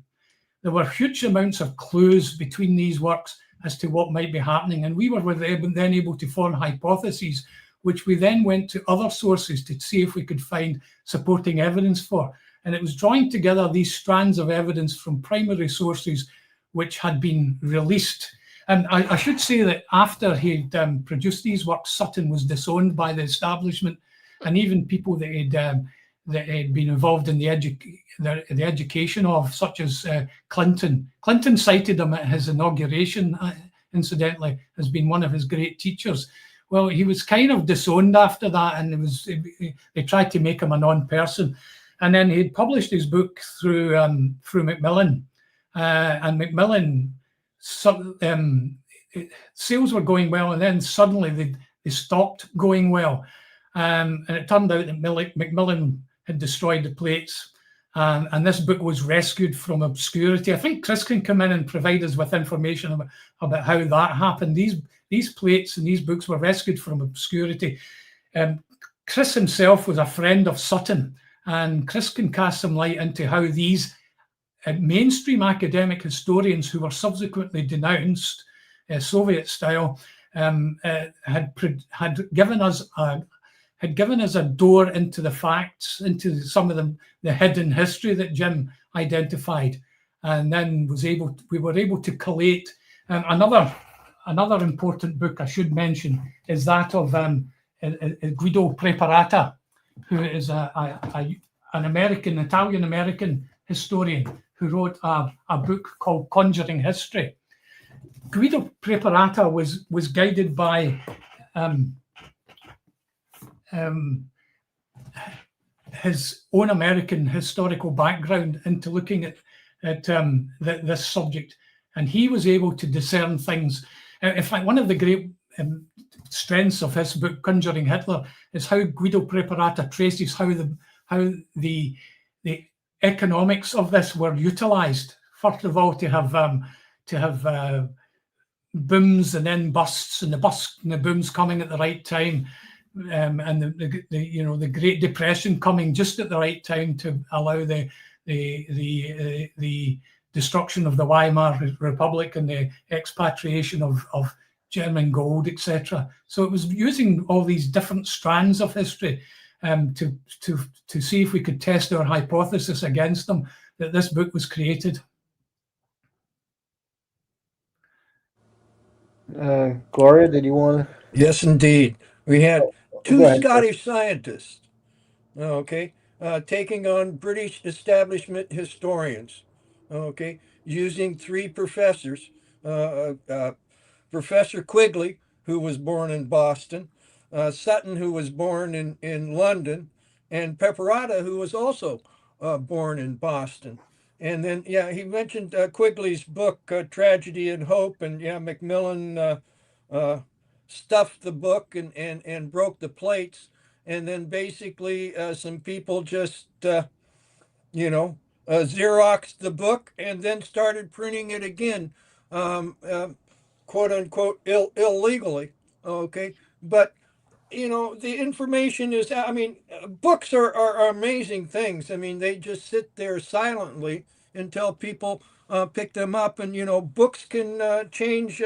there were huge amounts of clues between these works as to what might be happening. And we were then able to form hypotheses, which we then went to other sources to see if we could find supporting evidence for. And it was drawing together these strands of evidence from primary sources which had been released. And I should say that after he'd produced these works, Sutton was disowned by the establishment, and even people that had been involved in the education of, such as Clinton. Clinton cited him at his inauguration, incidentally, as being one of his great teachers. Well, he was kind of disowned after that, and they tried to make him a non-person. And then he'd published his book through Macmillan, and Macmillan, sales were going well, and then suddenly they stopped going well. And it turned out that Macmillan had destroyed the plates, and this book was rescued from obscurity. I think Kris can come in and provide us with information about how that happened. These plates and these books were rescued from obscurity. Kris himself was a friend of Sutton, and Kris can cast some light into how these mainstream academic historians who were subsequently denounced, Soviet style, had given us a door into the facts, into some of the hidden history that Jim identified, and then we were able to collate. Another important book I should mention is that of Guido Preparata, who is an Italian-American historian who wrote a book called Conjuring History. Guido Preparata was guided by his own American historical background into looking at this subject, and he was able to discern things. In fact, one of the great strengths of his book, Conjuring Hitler, is how Guido Preparata traces how the economics of this were utilized. First of all, to have booms and then busts, and the busts and the booms coming at the right time, and the Great Depression coming just at the right time to allow the destruction of the Weimar Republic and the expatriation of German gold, etc. So it was using all these different strands of history to see if we could test our hypothesis against them, that this book was created. Gloria, did you want to? Yes, indeed. We had two Scottish scientists, taking on British establishment historians, using three professors. Professor Quigley, who was born in Boston, Sutton, who was born in London, and Preparata, who was also born in Boston. And then, he mentioned Quigley's book, Tragedy and Hope, and Macmillan stuffed the book and broke the plates. And then basically some people just, Xeroxed the book and then started printing it again, quote unquote, illegally. Okay. But the information is, I mean, books are amazing things. I mean, they just sit there silently until people pick them up. And, books can change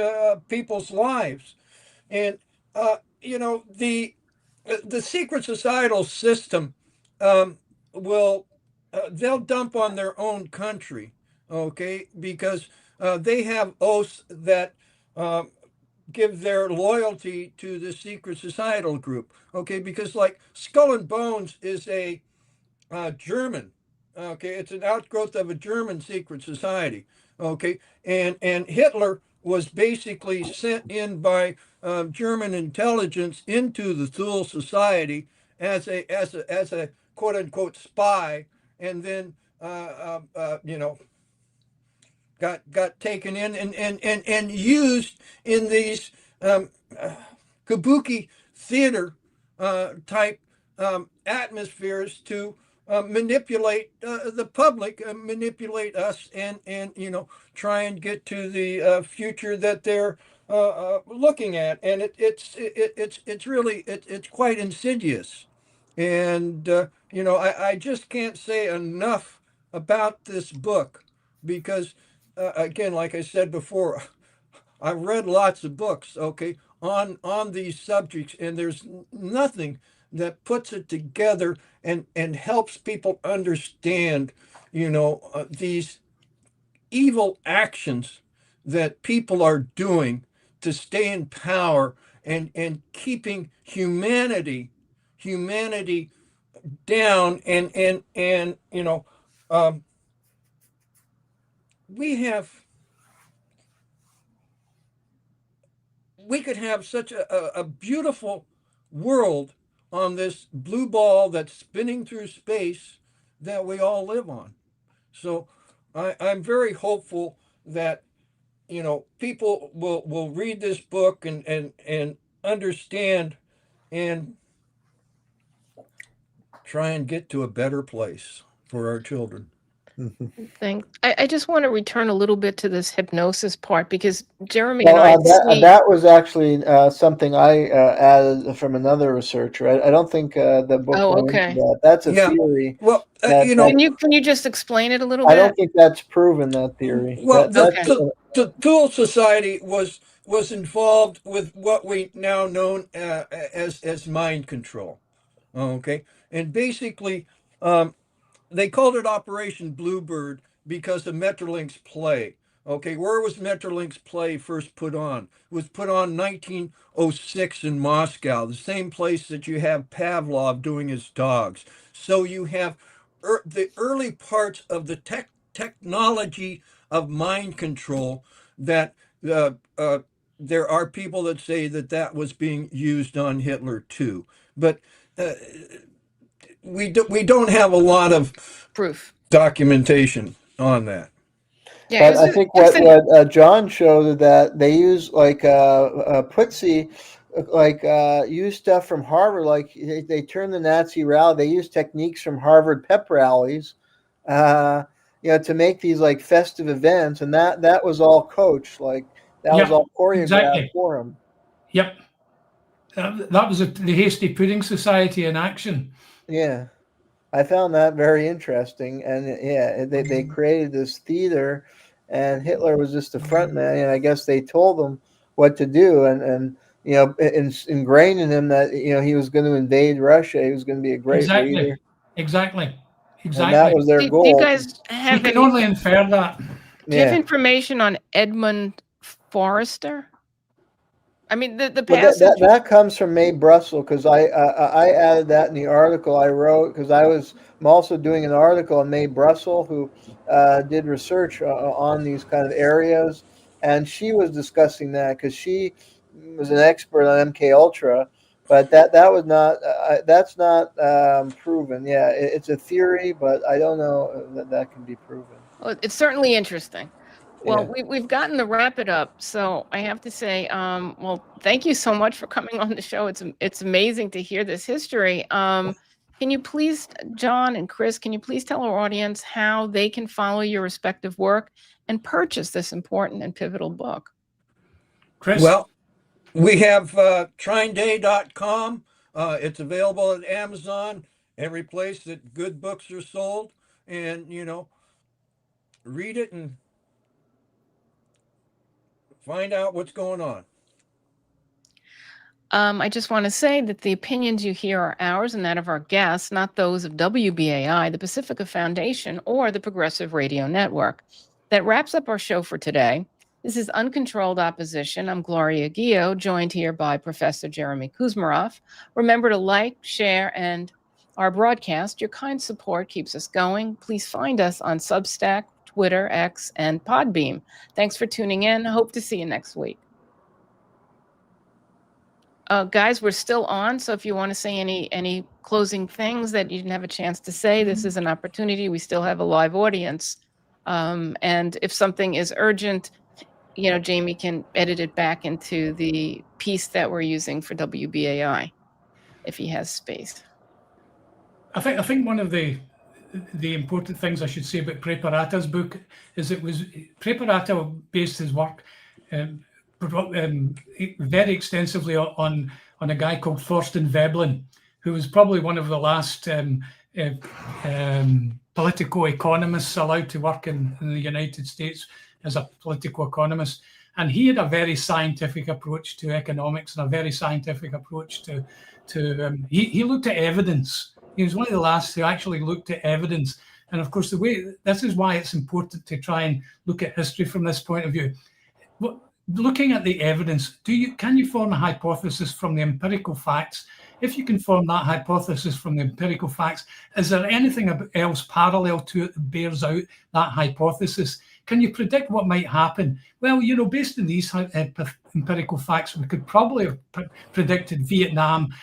people's lives. And, the secret societal system will, they'll dump on their own country, okay, because they have oaths that give their loyalty to the secret societal group. Okay, because like Skull and Bones is a German. Okay, it's an outgrowth of a German secret society. Okay, and Hitler was basically sent in by German intelligence into the Thule Society as a quote unquote spy, and then got taken in and used in these kabuki theater type atmospheres to manipulate the public, manipulate us, and try and get to the future that they're looking at, and it's really it's quite insidious, and I just can't say enough about this book because again, like I said before, I've read lots of books, okay, on these subjects, and there's nothing that puts it together and helps people understand, these evil actions that people are doing to stay in power and keeping humanity down and we have we could have such a beautiful world on this blue ball that's spinning through space that we all live on. So I'm very hopeful that people will read this book and understand and try and get to a better place for our children. Thanks. I just want to return a little bit to this hypnosis part because Jeremy Well, and I see. that was actually something I added from another researcher. I don't think the book Oh, went okay. into that. That's a Yeah. theory. Well, Can you just explain it a little I bit? don't think that's proven, that theory. well, That's the Thule Society was involved with what we now known as mind control. Okay, and basically, they called it Operation Bluebird because of Metrolink's play. Okay, where was Metrolink's play first put on? It was put on 1906 in Moscow, the same place that you have Pavlov doing his dogs. So you have the early parts of the technology of mind control that there are people that say that was being used on Hitler too. But uh, we don't have a lot of Proof. documentation on that. Yeah, But I think what John showed that they use like Putzi, like use stuff from Harvard. Like they turn the Nazi rally. They use techniques from Harvard pep rallies, to make these like festive events, and that was all coached. Like that was all choreographed for them. Yep. That was the Hasty Pudding Society in action. Yeah. I found that very interesting, and they created this theater, and Hitler was just the front man, and I guess they told him what to do, and ingrained in him that he was going to invade Russia, he was going to be a great leader. Exactly. And that was their do goal. you guys have you can only infer that. Do you have information on Edmund Forrester? I mean, the Well, passage. that comes from Mae Brussel, because I added that in the article I wrote, because I'm also doing an article on Mae Brussel, who did research on these kind of areas, and she was discussing that because she was an expert on MK Ultra, but that was not that's not proven. Yeah, it's a theory, but I don't know that can be proven. Well, it's certainly interesting. Well, we've gotten to wrap it up, so I have to say, well, thank you so much for coming on the show. It's amazing to hear this history. Can you please, John and Kris, can you please tell our audience how they can follow your respective work and purchase this important and pivotal book? Kris? Well, we have TrineDay.com. It's available at Amazon, every place that good books are sold, and read it and find out what's going on. I just want to say that the opinions you hear are ours and that of our guests, not those of WBAI, the Pacifica Foundation, or the Progressive Radio Network. That wraps up our show for today. This is Uncontrolled Opposition. I'm Gloria Guillo, joined here by Professor Jayme Kuzmarov. Remember to like, share, and our broadcast. Your kind support keeps us going. Please find us on Substack, Twitter, X, and Podbeam. Thanks for tuning in. Hope to see you next week. Guys, we're still on, so if you want to say any closing things that you didn't have a chance to say, this is an opportunity. We still have a live audience. And if something is urgent, Jayme can edit it back into the piece that we're using for WBAI, if he has space. I think one of the important things I should say about Preparata's book is Preparata based his work very extensively on a guy called Thorsten Veblen, who was probably one of the last political economists allowed to work in the United States as a political economist. And he had a very scientific approach to economics and a very scientific approach to he looked at evidence. He was one of the last who actually looked at evidence. And of course, this is why it's important to try and look at history from this point of view. Looking at the evidence, can you form a hypothesis from the empirical facts? If you can form that hypothesis from the empirical facts, is there anything else parallel to it that bears out that hypothesis? Can you predict what might happen? Well, based on these empirical facts, we could probably have predicted Vietnam.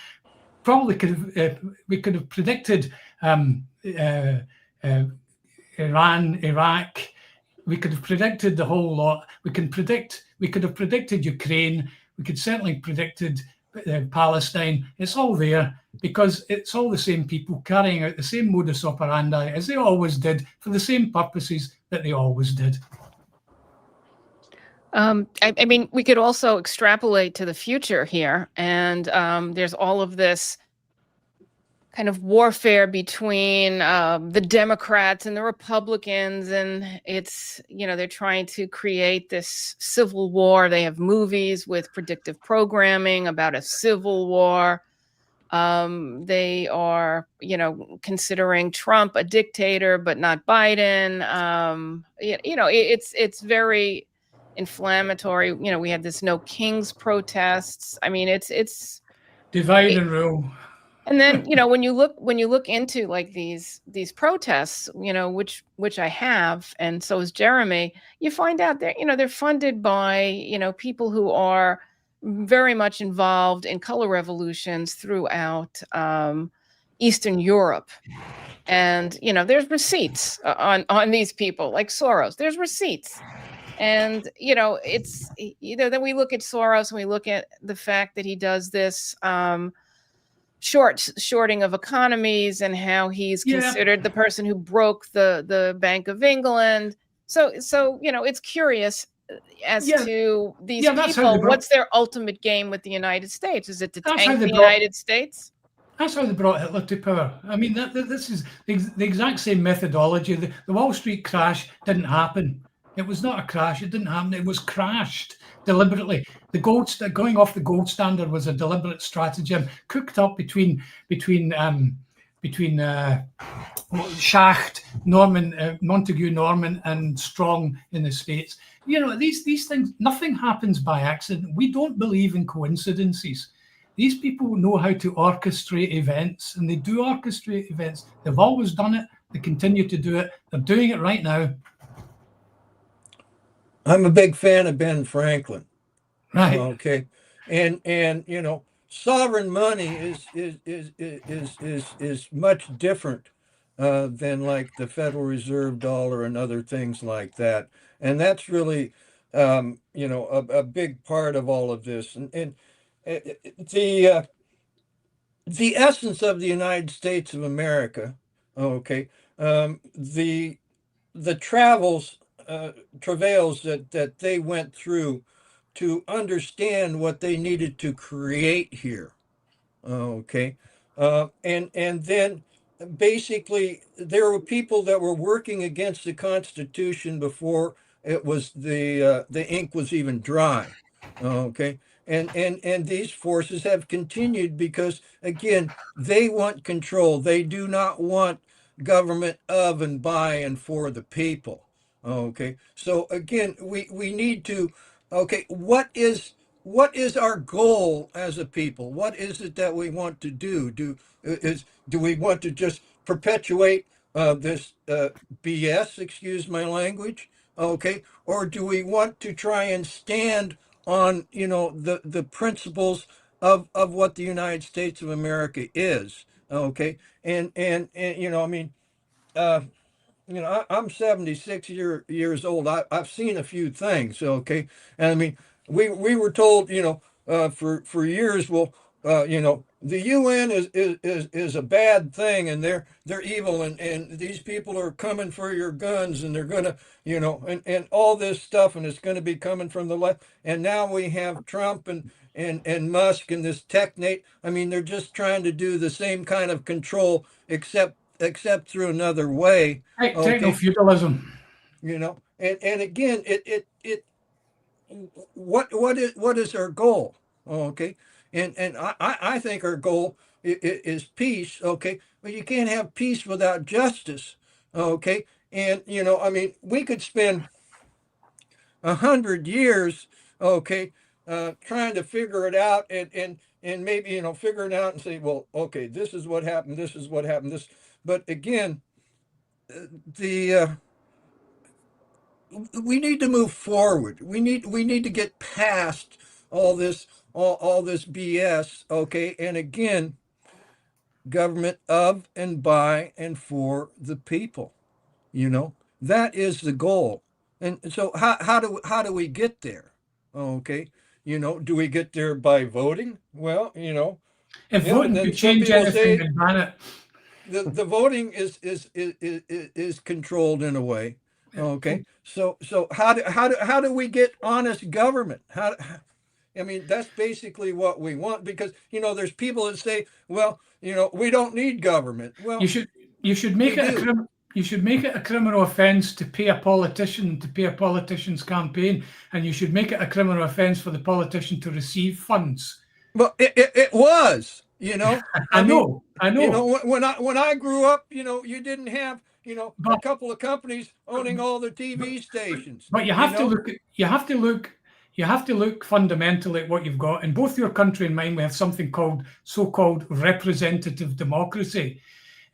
We could have predicted Iran, Iraq. We could have predicted the whole lot. We could have predicted Ukraine. We could certainly predicted Palestine. It's all there because it's all the same people carrying out the same modus operandi as they always did for the same purposes that they always did. I mean, we could also extrapolate to the future here, and there's all of this kind of warfare between the Democrats and the Republicans, and it's, they're trying to create this civil war. They have movies with predictive programming about a civil war. They are, considering Trump a dictator, but not Biden. It's very inflammatory. We had this No Kings protests. I mean, it's divide and rule. And then, when you look into like these protests, which I have, and so is Jayme, you find out they're funded by, people who are very much involved in color revolutions throughout Eastern Europe. And, there's receipts on these people, like Soros. There's receipts. And, it's, then we look at Soros and we look at the fact that he does this shorting of economies and how he's considered the person who broke the Bank of England. So it's curious as to these people. What's their ultimate game with the United States? Is it to tank the United States? That's how they brought Hitler to power. I mean, this is the exact same methodology. The Wall Street crash didn't happen. It was not a crash. It didn't happen. It was crashed deliberately. Going off the gold standard was a deliberate stratagem cooked up between Schacht, Montague Norman, and Strong in the States. These things. Nothing happens by accident. We don't believe in coincidences. These people know how to orchestrate events, and they do orchestrate events. They've always done it. They continue to do it. They're doing it right now. I'm a big fan of Ben Franklin. Right. Okay. And sovereign money is much different than like the Federal Reserve dollar and other things like that. And that's really a big part of all of this. And the essence of the United States of America, okay, the travails that they went through to understand what they needed to create here, Okay. And then basically there were people that were working against the Constitution before it was the ink was even dry. Okay. And these forces have continued because again, they want control. They do not want government of and by and for the people. Okay. So again, we need to, okay, what is our goal as a people? What is it that we want to do? Do we want to just perpetuate this BS? Excuse my language. Okay, or do we want to try and stand on the principles of what the United States of America is? Okay, and I mean. I'm 76 years old. I've seen a few things, okay? And I mean, we were told, for years, well, the UN is a bad thing and they're evil and these people are coming for your guns and they're gonna, and all this stuff and it's gonna be coming from the left. And now we have Trump and Musk and this technate. I mean, they're just trying to do the same kind of control except through another way. Techno Okay, feudalism. And again, what is our goal? Okay, and I think our goal is peace. Okay, but you can't have peace without justice. Okay, and I mean, we could spend 100 years, okay, trying to figure it out and maybe figure it out and say, well, okay, this is what happened, this is what happened, this. But again, the we need to move forward. We need to get past all this all this BS. Okay, and again, government of and by and for the people. That is the goal. And so how do we get there? Okay, do we get there by voting? Well, If yeah, but voting then could some change people anything, say they'd ban it. the voting is controlled in a way. Okay, so how do we get honest government? I mean, that's basically what we want because there's people that say, well, we don't need government. Well, You should you should we make it do. you should make it a criminal offence to pay a politician to pay a politician's campaign, and you should make it a criminal offence for the politician to receive funds. Well, it was. I I mean, know, I know, when I grew up, you didn't have a but couple of companies owning all the TV stations. but you You have to know, look at, you have to look fundamentally at what you've got. In both your country and mine, we have something called so-called representative democracy.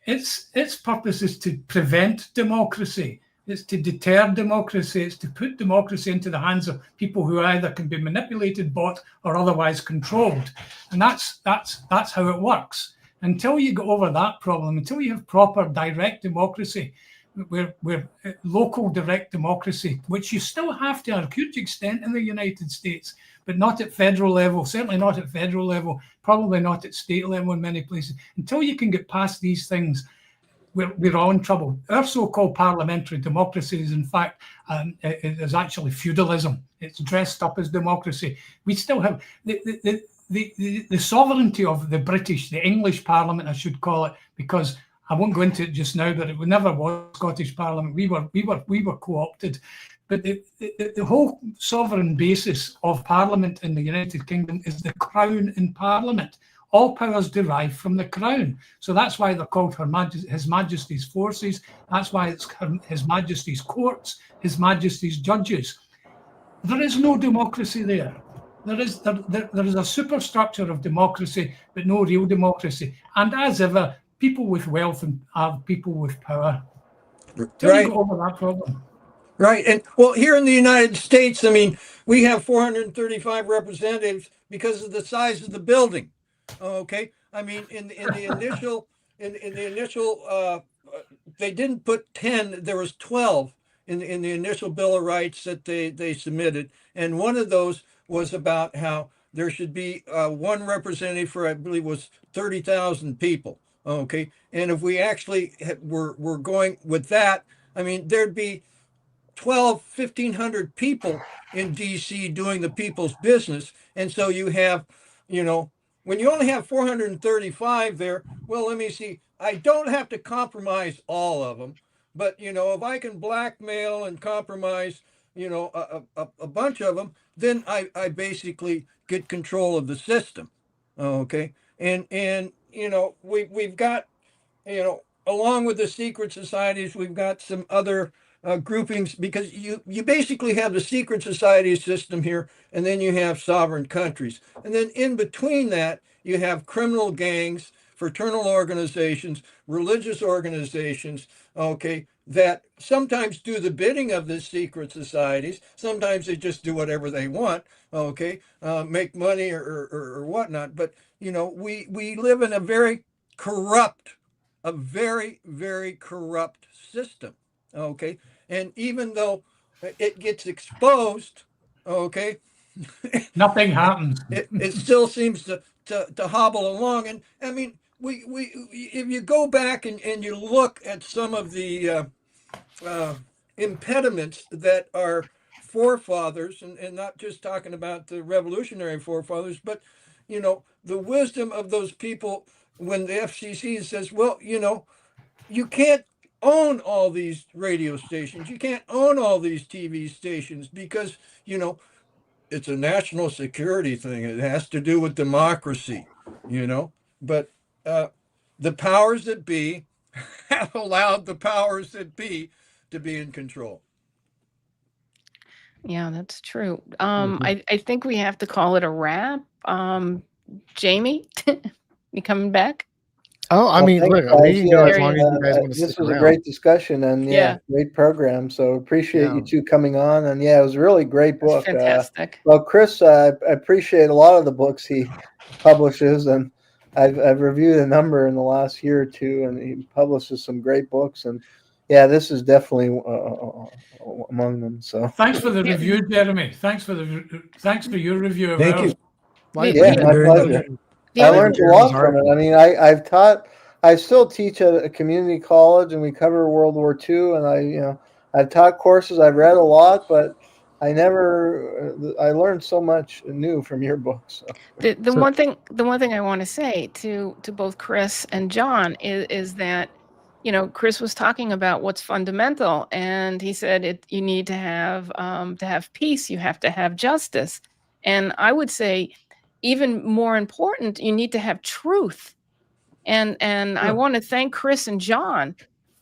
Its purpose is to prevent democracy. It's to deter democracy. It's to put democracy into the hands of people who either can be manipulated, bought, or otherwise controlled. And that's how it works. Until you get over that problem, until you have proper direct democracy, where local direct democracy, which you still have to a huge extent in the United States, but not at federal level, certainly not at federal level, probably not at state level in many places. Until you can get past these things, we're all in trouble. Our so-called parliamentary democracy is, in fact, is actually feudalism. It's dressed up as democracy. We still have the sovereignty of the British, the English Parliament, I should call it, because I won't go into it just now, but it never was Scottish Parliament. We were co-opted. But the whole sovereign basis of Parliament in the United Kingdom is the Crown in Parliament. All powers derive from the Crown. So that's why they're called His Majesty's forces. That's why it's His Majesty's courts, His Majesty's judges. There is no democracy there. There is a superstructure of democracy, but no real democracy. And as ever, people with wealth and are people with power. Till you go over that problem. Right. And well, here in the United States, I mean, we have 435 representatives because of the size of the building. Okay. I mean, in the initial, they didn't put 10, there was 12 in the initial Bill of Rights that they submitted. And one of those was about how there should be one representative for, I believe, was 30,000 people. Okay. And if we actually were going with that, I mean, there'd be 1,500 people in DC doing the people's business. And so you have, when you only have 435 there, well, let me see. I don't have to compromise all of them, but if I can blackmail and compromise, a bunch of them, then I basically get control of the system. Okay, and we've got, along with the secret societies, we've got some other groupings, because you basically have the secret society system here, and then you have sovereign countries, and then in between that you have criminal gangs, fraternal organizations, religious organizations, okay, that sometimes do the bidding of the secret societies. Sometimes they just do whatever they want, okay, make money or whatnot. But we live in a very very corrupt system, okay. And even though it gets exposed, okay, Nothing happens. it still seems to hobble along. And I mean, we if you go back and you look at some of the impediments that our forefathers, and not just talking about the revolutionary forefathers, but the wisdom of those people, when the FCC says, well, you can't own all these radio stations, you can't own all these TV stations, because it's a national security thing. It has to do with democracy, But the powers that be have allowed the powers that be to be in control. Yeah, that's true. I think we have to call it a wrap. Jayme, you coming back? Oh, I mean, thanks, look, guys. we can go Yeah, as long as you guys want to this stick was around. a great discussion, and Yeah. great program. So appreciate you Yeah. two coming on, and it was a really great book. Fantastic. Well, Kris, I appreciate a lot of the books he publishes, and I've reviewed a number in the last year or two, and he publishes some great books. And this is definitely among them. So Thanks for the review, Jeremy. Thanks for your review of Thank ours. you. My Yeah, pleasure. my very pleasure. The I only learned a Jeremy's lot from it. article. I mean, I still teach at a community college, and we cover World War II, and I've taught courses, I've read a lot, but I learned so much new from your books. So. the one thing I want to say to both Kris and John is that Kris was talking about what's fundamental, and he said you need to have peace, you have to have justice, and I would say even more important, you need to have truth. And I want to thank Kris and John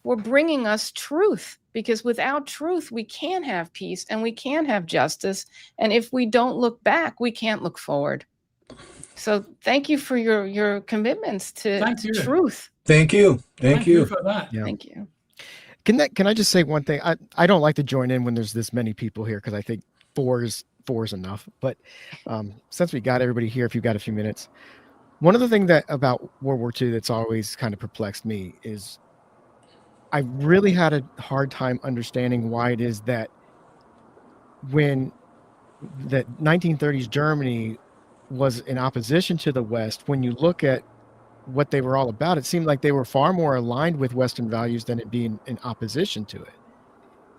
for bringing us truth, because without truth, we can't have peace and we can't have justice. And if we don't look back, we can't look forward. So thank you for your commitments to truth. Thank you. Thank you for that. Yeah. Thank you. Can I just say one thing? I don't like to join in when there's this many people here, because I think four is enough. But since we got everybody here, if you've got a few minutes, one of the things about World War II that's always kind of perplexed me is I really had a hard time understanding why it is that when the 1930s Germany was in opposition to the West, when you look at what they were all about, it seemed like they were far more aligned with Western values than it being in opposition to it.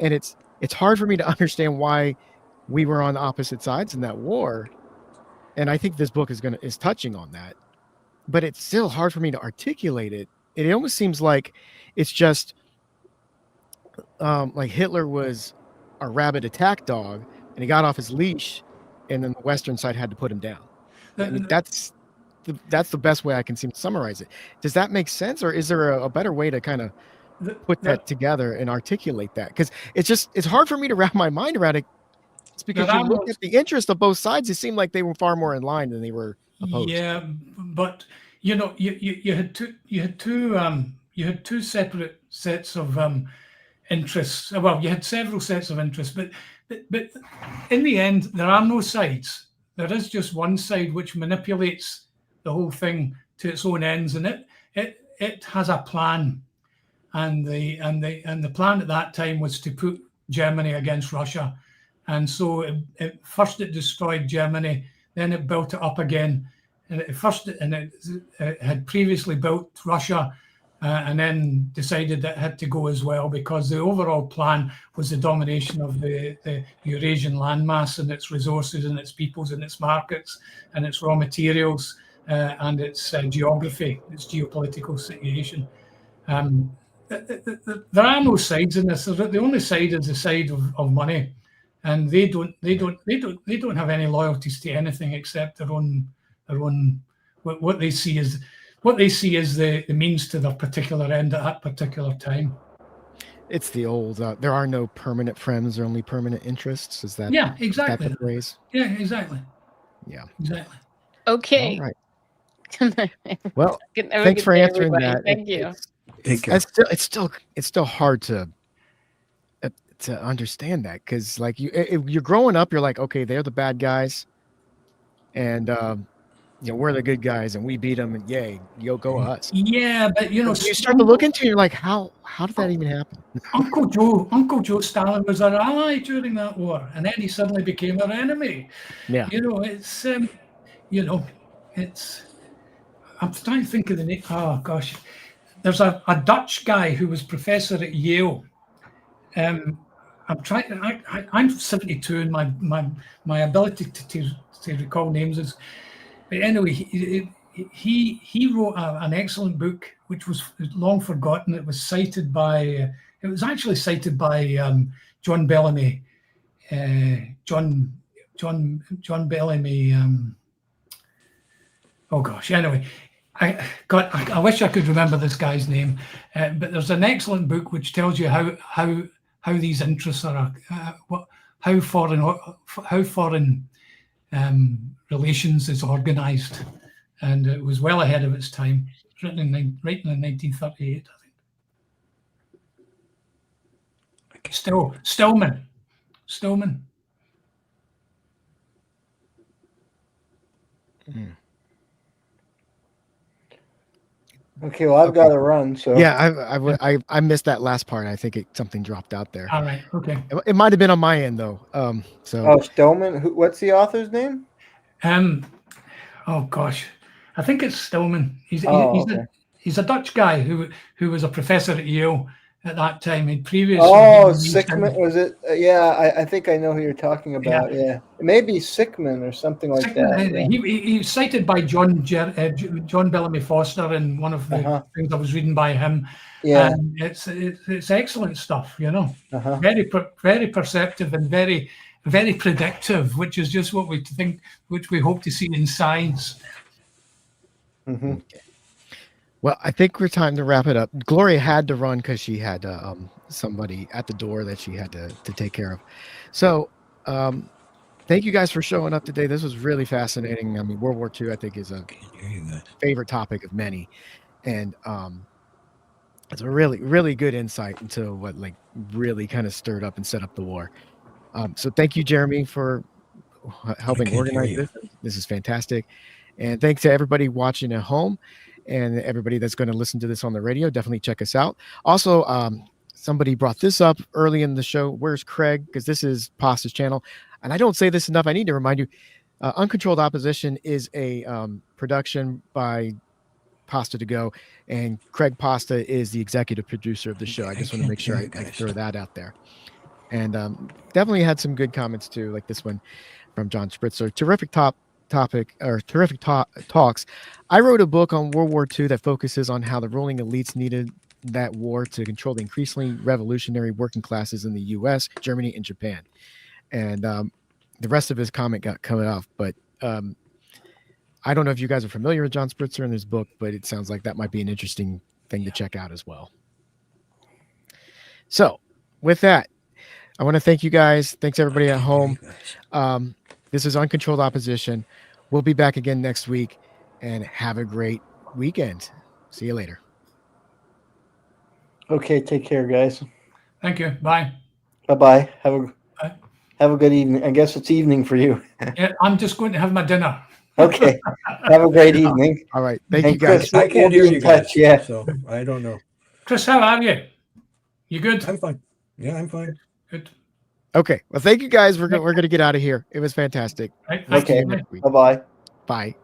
And it's hard for me to understand why we were on opposite sides in that war. And I think this book is touching on that. But it's still hard for me to articulate it. It almost seems like it's just like Hitler was a rabid attack dog, and he got off his leash, and then the Western side had to put him down. I mean, that's the best way I can seem to summarize it. Does that make sense, or is there a better way to kind of put that together and articulate that? Because it's hard for me to wrap my mind around it. It's because you look at the interest of both sides; it seemed like they were far more in line than they were opposed. Yeah, but you had two separate sets of interests. Well, you had several sets of interests, but in the end, there are no sides. There is just one side which manipulates the whole thing to its own ends, and it has a plan, and the plan at that time was to put Germany against Russia, and so first it destroyed Germany, then it built it up again, and it had previously built Russia. And then decided that it had to go as well, because the overall plan was the domination of the Eurasian landmass and its resources and its peoples and its markets and its raw materials. and its geography, its geopolitical situation. There are no sides in this. The only side is the side of money, and they don't have any loyalties to anything except their own what they see as the means to their particular end at that particular time. It's the old there are no permanent friends, there are only permanent interests. Is that exactly the phrase? Yeah, exactly. Yeah. Exactly. Okay. All right. Well, thanks for answering that. Thank you. It's still hard to understand that, because like you're growing up, you're like, okay, they're the bad guys, and we're the good guys, and we beat them, and yay, go us. Yeah, but you start to look into it, you're like, how did that even happen? Uncle Joe Stalin was our ally during that war, and then he suddenly became our enemy. Yeah. It's I'm trying to think of the name. Oh gosh, there's a Dutch guy who was professor at Yale. I'm 72, and my ability to recall names is. But anyway, he wrote an excellent book, which was long forgotten. It was cited by. It was actually cited by John Bellamy. John Bellamy. Oh gosh. Anyway, I wish I could remember this guy's name. But there's an excellent book which tells you how these interests are, how foreign relations is organized, and it was well ahead of its time. Written in 1938, I think. Stillman. Okay, well, I've got to run. So yeah, I missed that last part. I think something dropped out there. All right, okay. It might have been on my end though. Stillman. What's the author's name? Oh gosh, I think it's Stillman. He's a Dutch guy who was a professor at Yale at that time. He'd previously. Oh, Sickman, was it? I think I know who you're talking about. Yeah. Maybe Sickman or something like that. Yeah. He was cited by John Bellamy Foster in one of the things I was reading by him. Yeah, and it's excellent stuff. Very perceptive and very predictive, which is just what we hope to see in science. Mm-hmm. Well, I think we're time to wrap it up. Gloria had to run because she had somebody at the door that she had to take care of. So thank you guys for showing up today. This was really fascinating. I mean, World War II, I think, is a favorite topic of many. And it's a really, really good insight into what really kind of stirred up and set up the war. So thank you, Jayme, for helping organize this. This is fantastic. And thanks to everybody watching at home. And everybody that's going to listen to this on the radio, definitely check us out. Also, somebody brought this up early in the show. Where's Craig? Because this is Pasta's channel. And I don't say this enough. I need to remind you, Uncontrolled Opposition is a production by Pasta to Go. And Craig Pasta is the executive producer of the show. I just want to make sure I throw that out there. And definitely had some good comments too, like this one from John Spritzer. Terrific talks. I wrote a book on World War II that focuses on how the ruling elites needed that war to control the increasingly revolutionary working classes in the U.S., Germany, and Japan. And the rest of his comment got cut off, but I don't know if you guys are familiar with John Spritzer and his book, but it sounds like that might be an interesting thing to check out as well. So with that, I want to thank you guys. Thanks everybody at home. This is Uncontrolled Opposition. We'll be back again next week, and have a great weekend. See you later. Okay, take care, guys. Thank you. Bye. Bye-bye. Have a good evening. I guess it's evening for you. Yeah, I'm just going to have my dinner. Okay. Have a great evening. All right. Thank you, guys. Kris, I can't hear you guys. Yeah. So I don't know. Kris, how are you? You good? I'm fine. Yeah, I'm fine. Good. Okay. Well, thank you guys. We're going to get out of here. It was fantastic. Right. Okay. Bye-bye. Bye.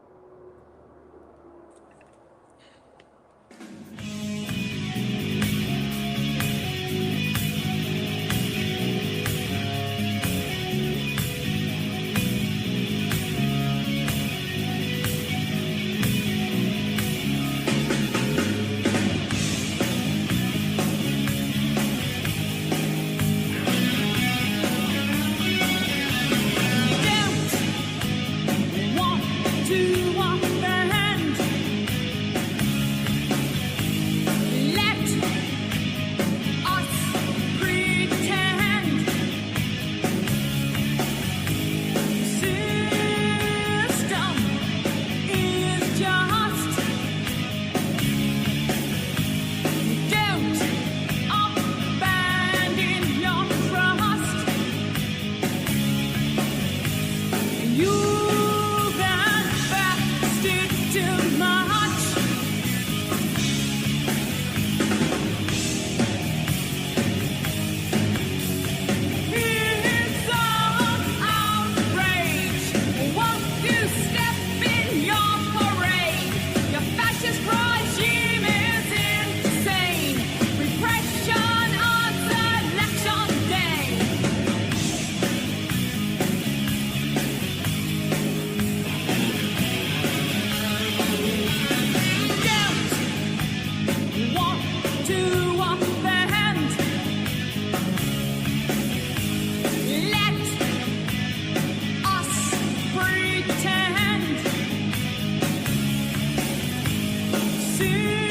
see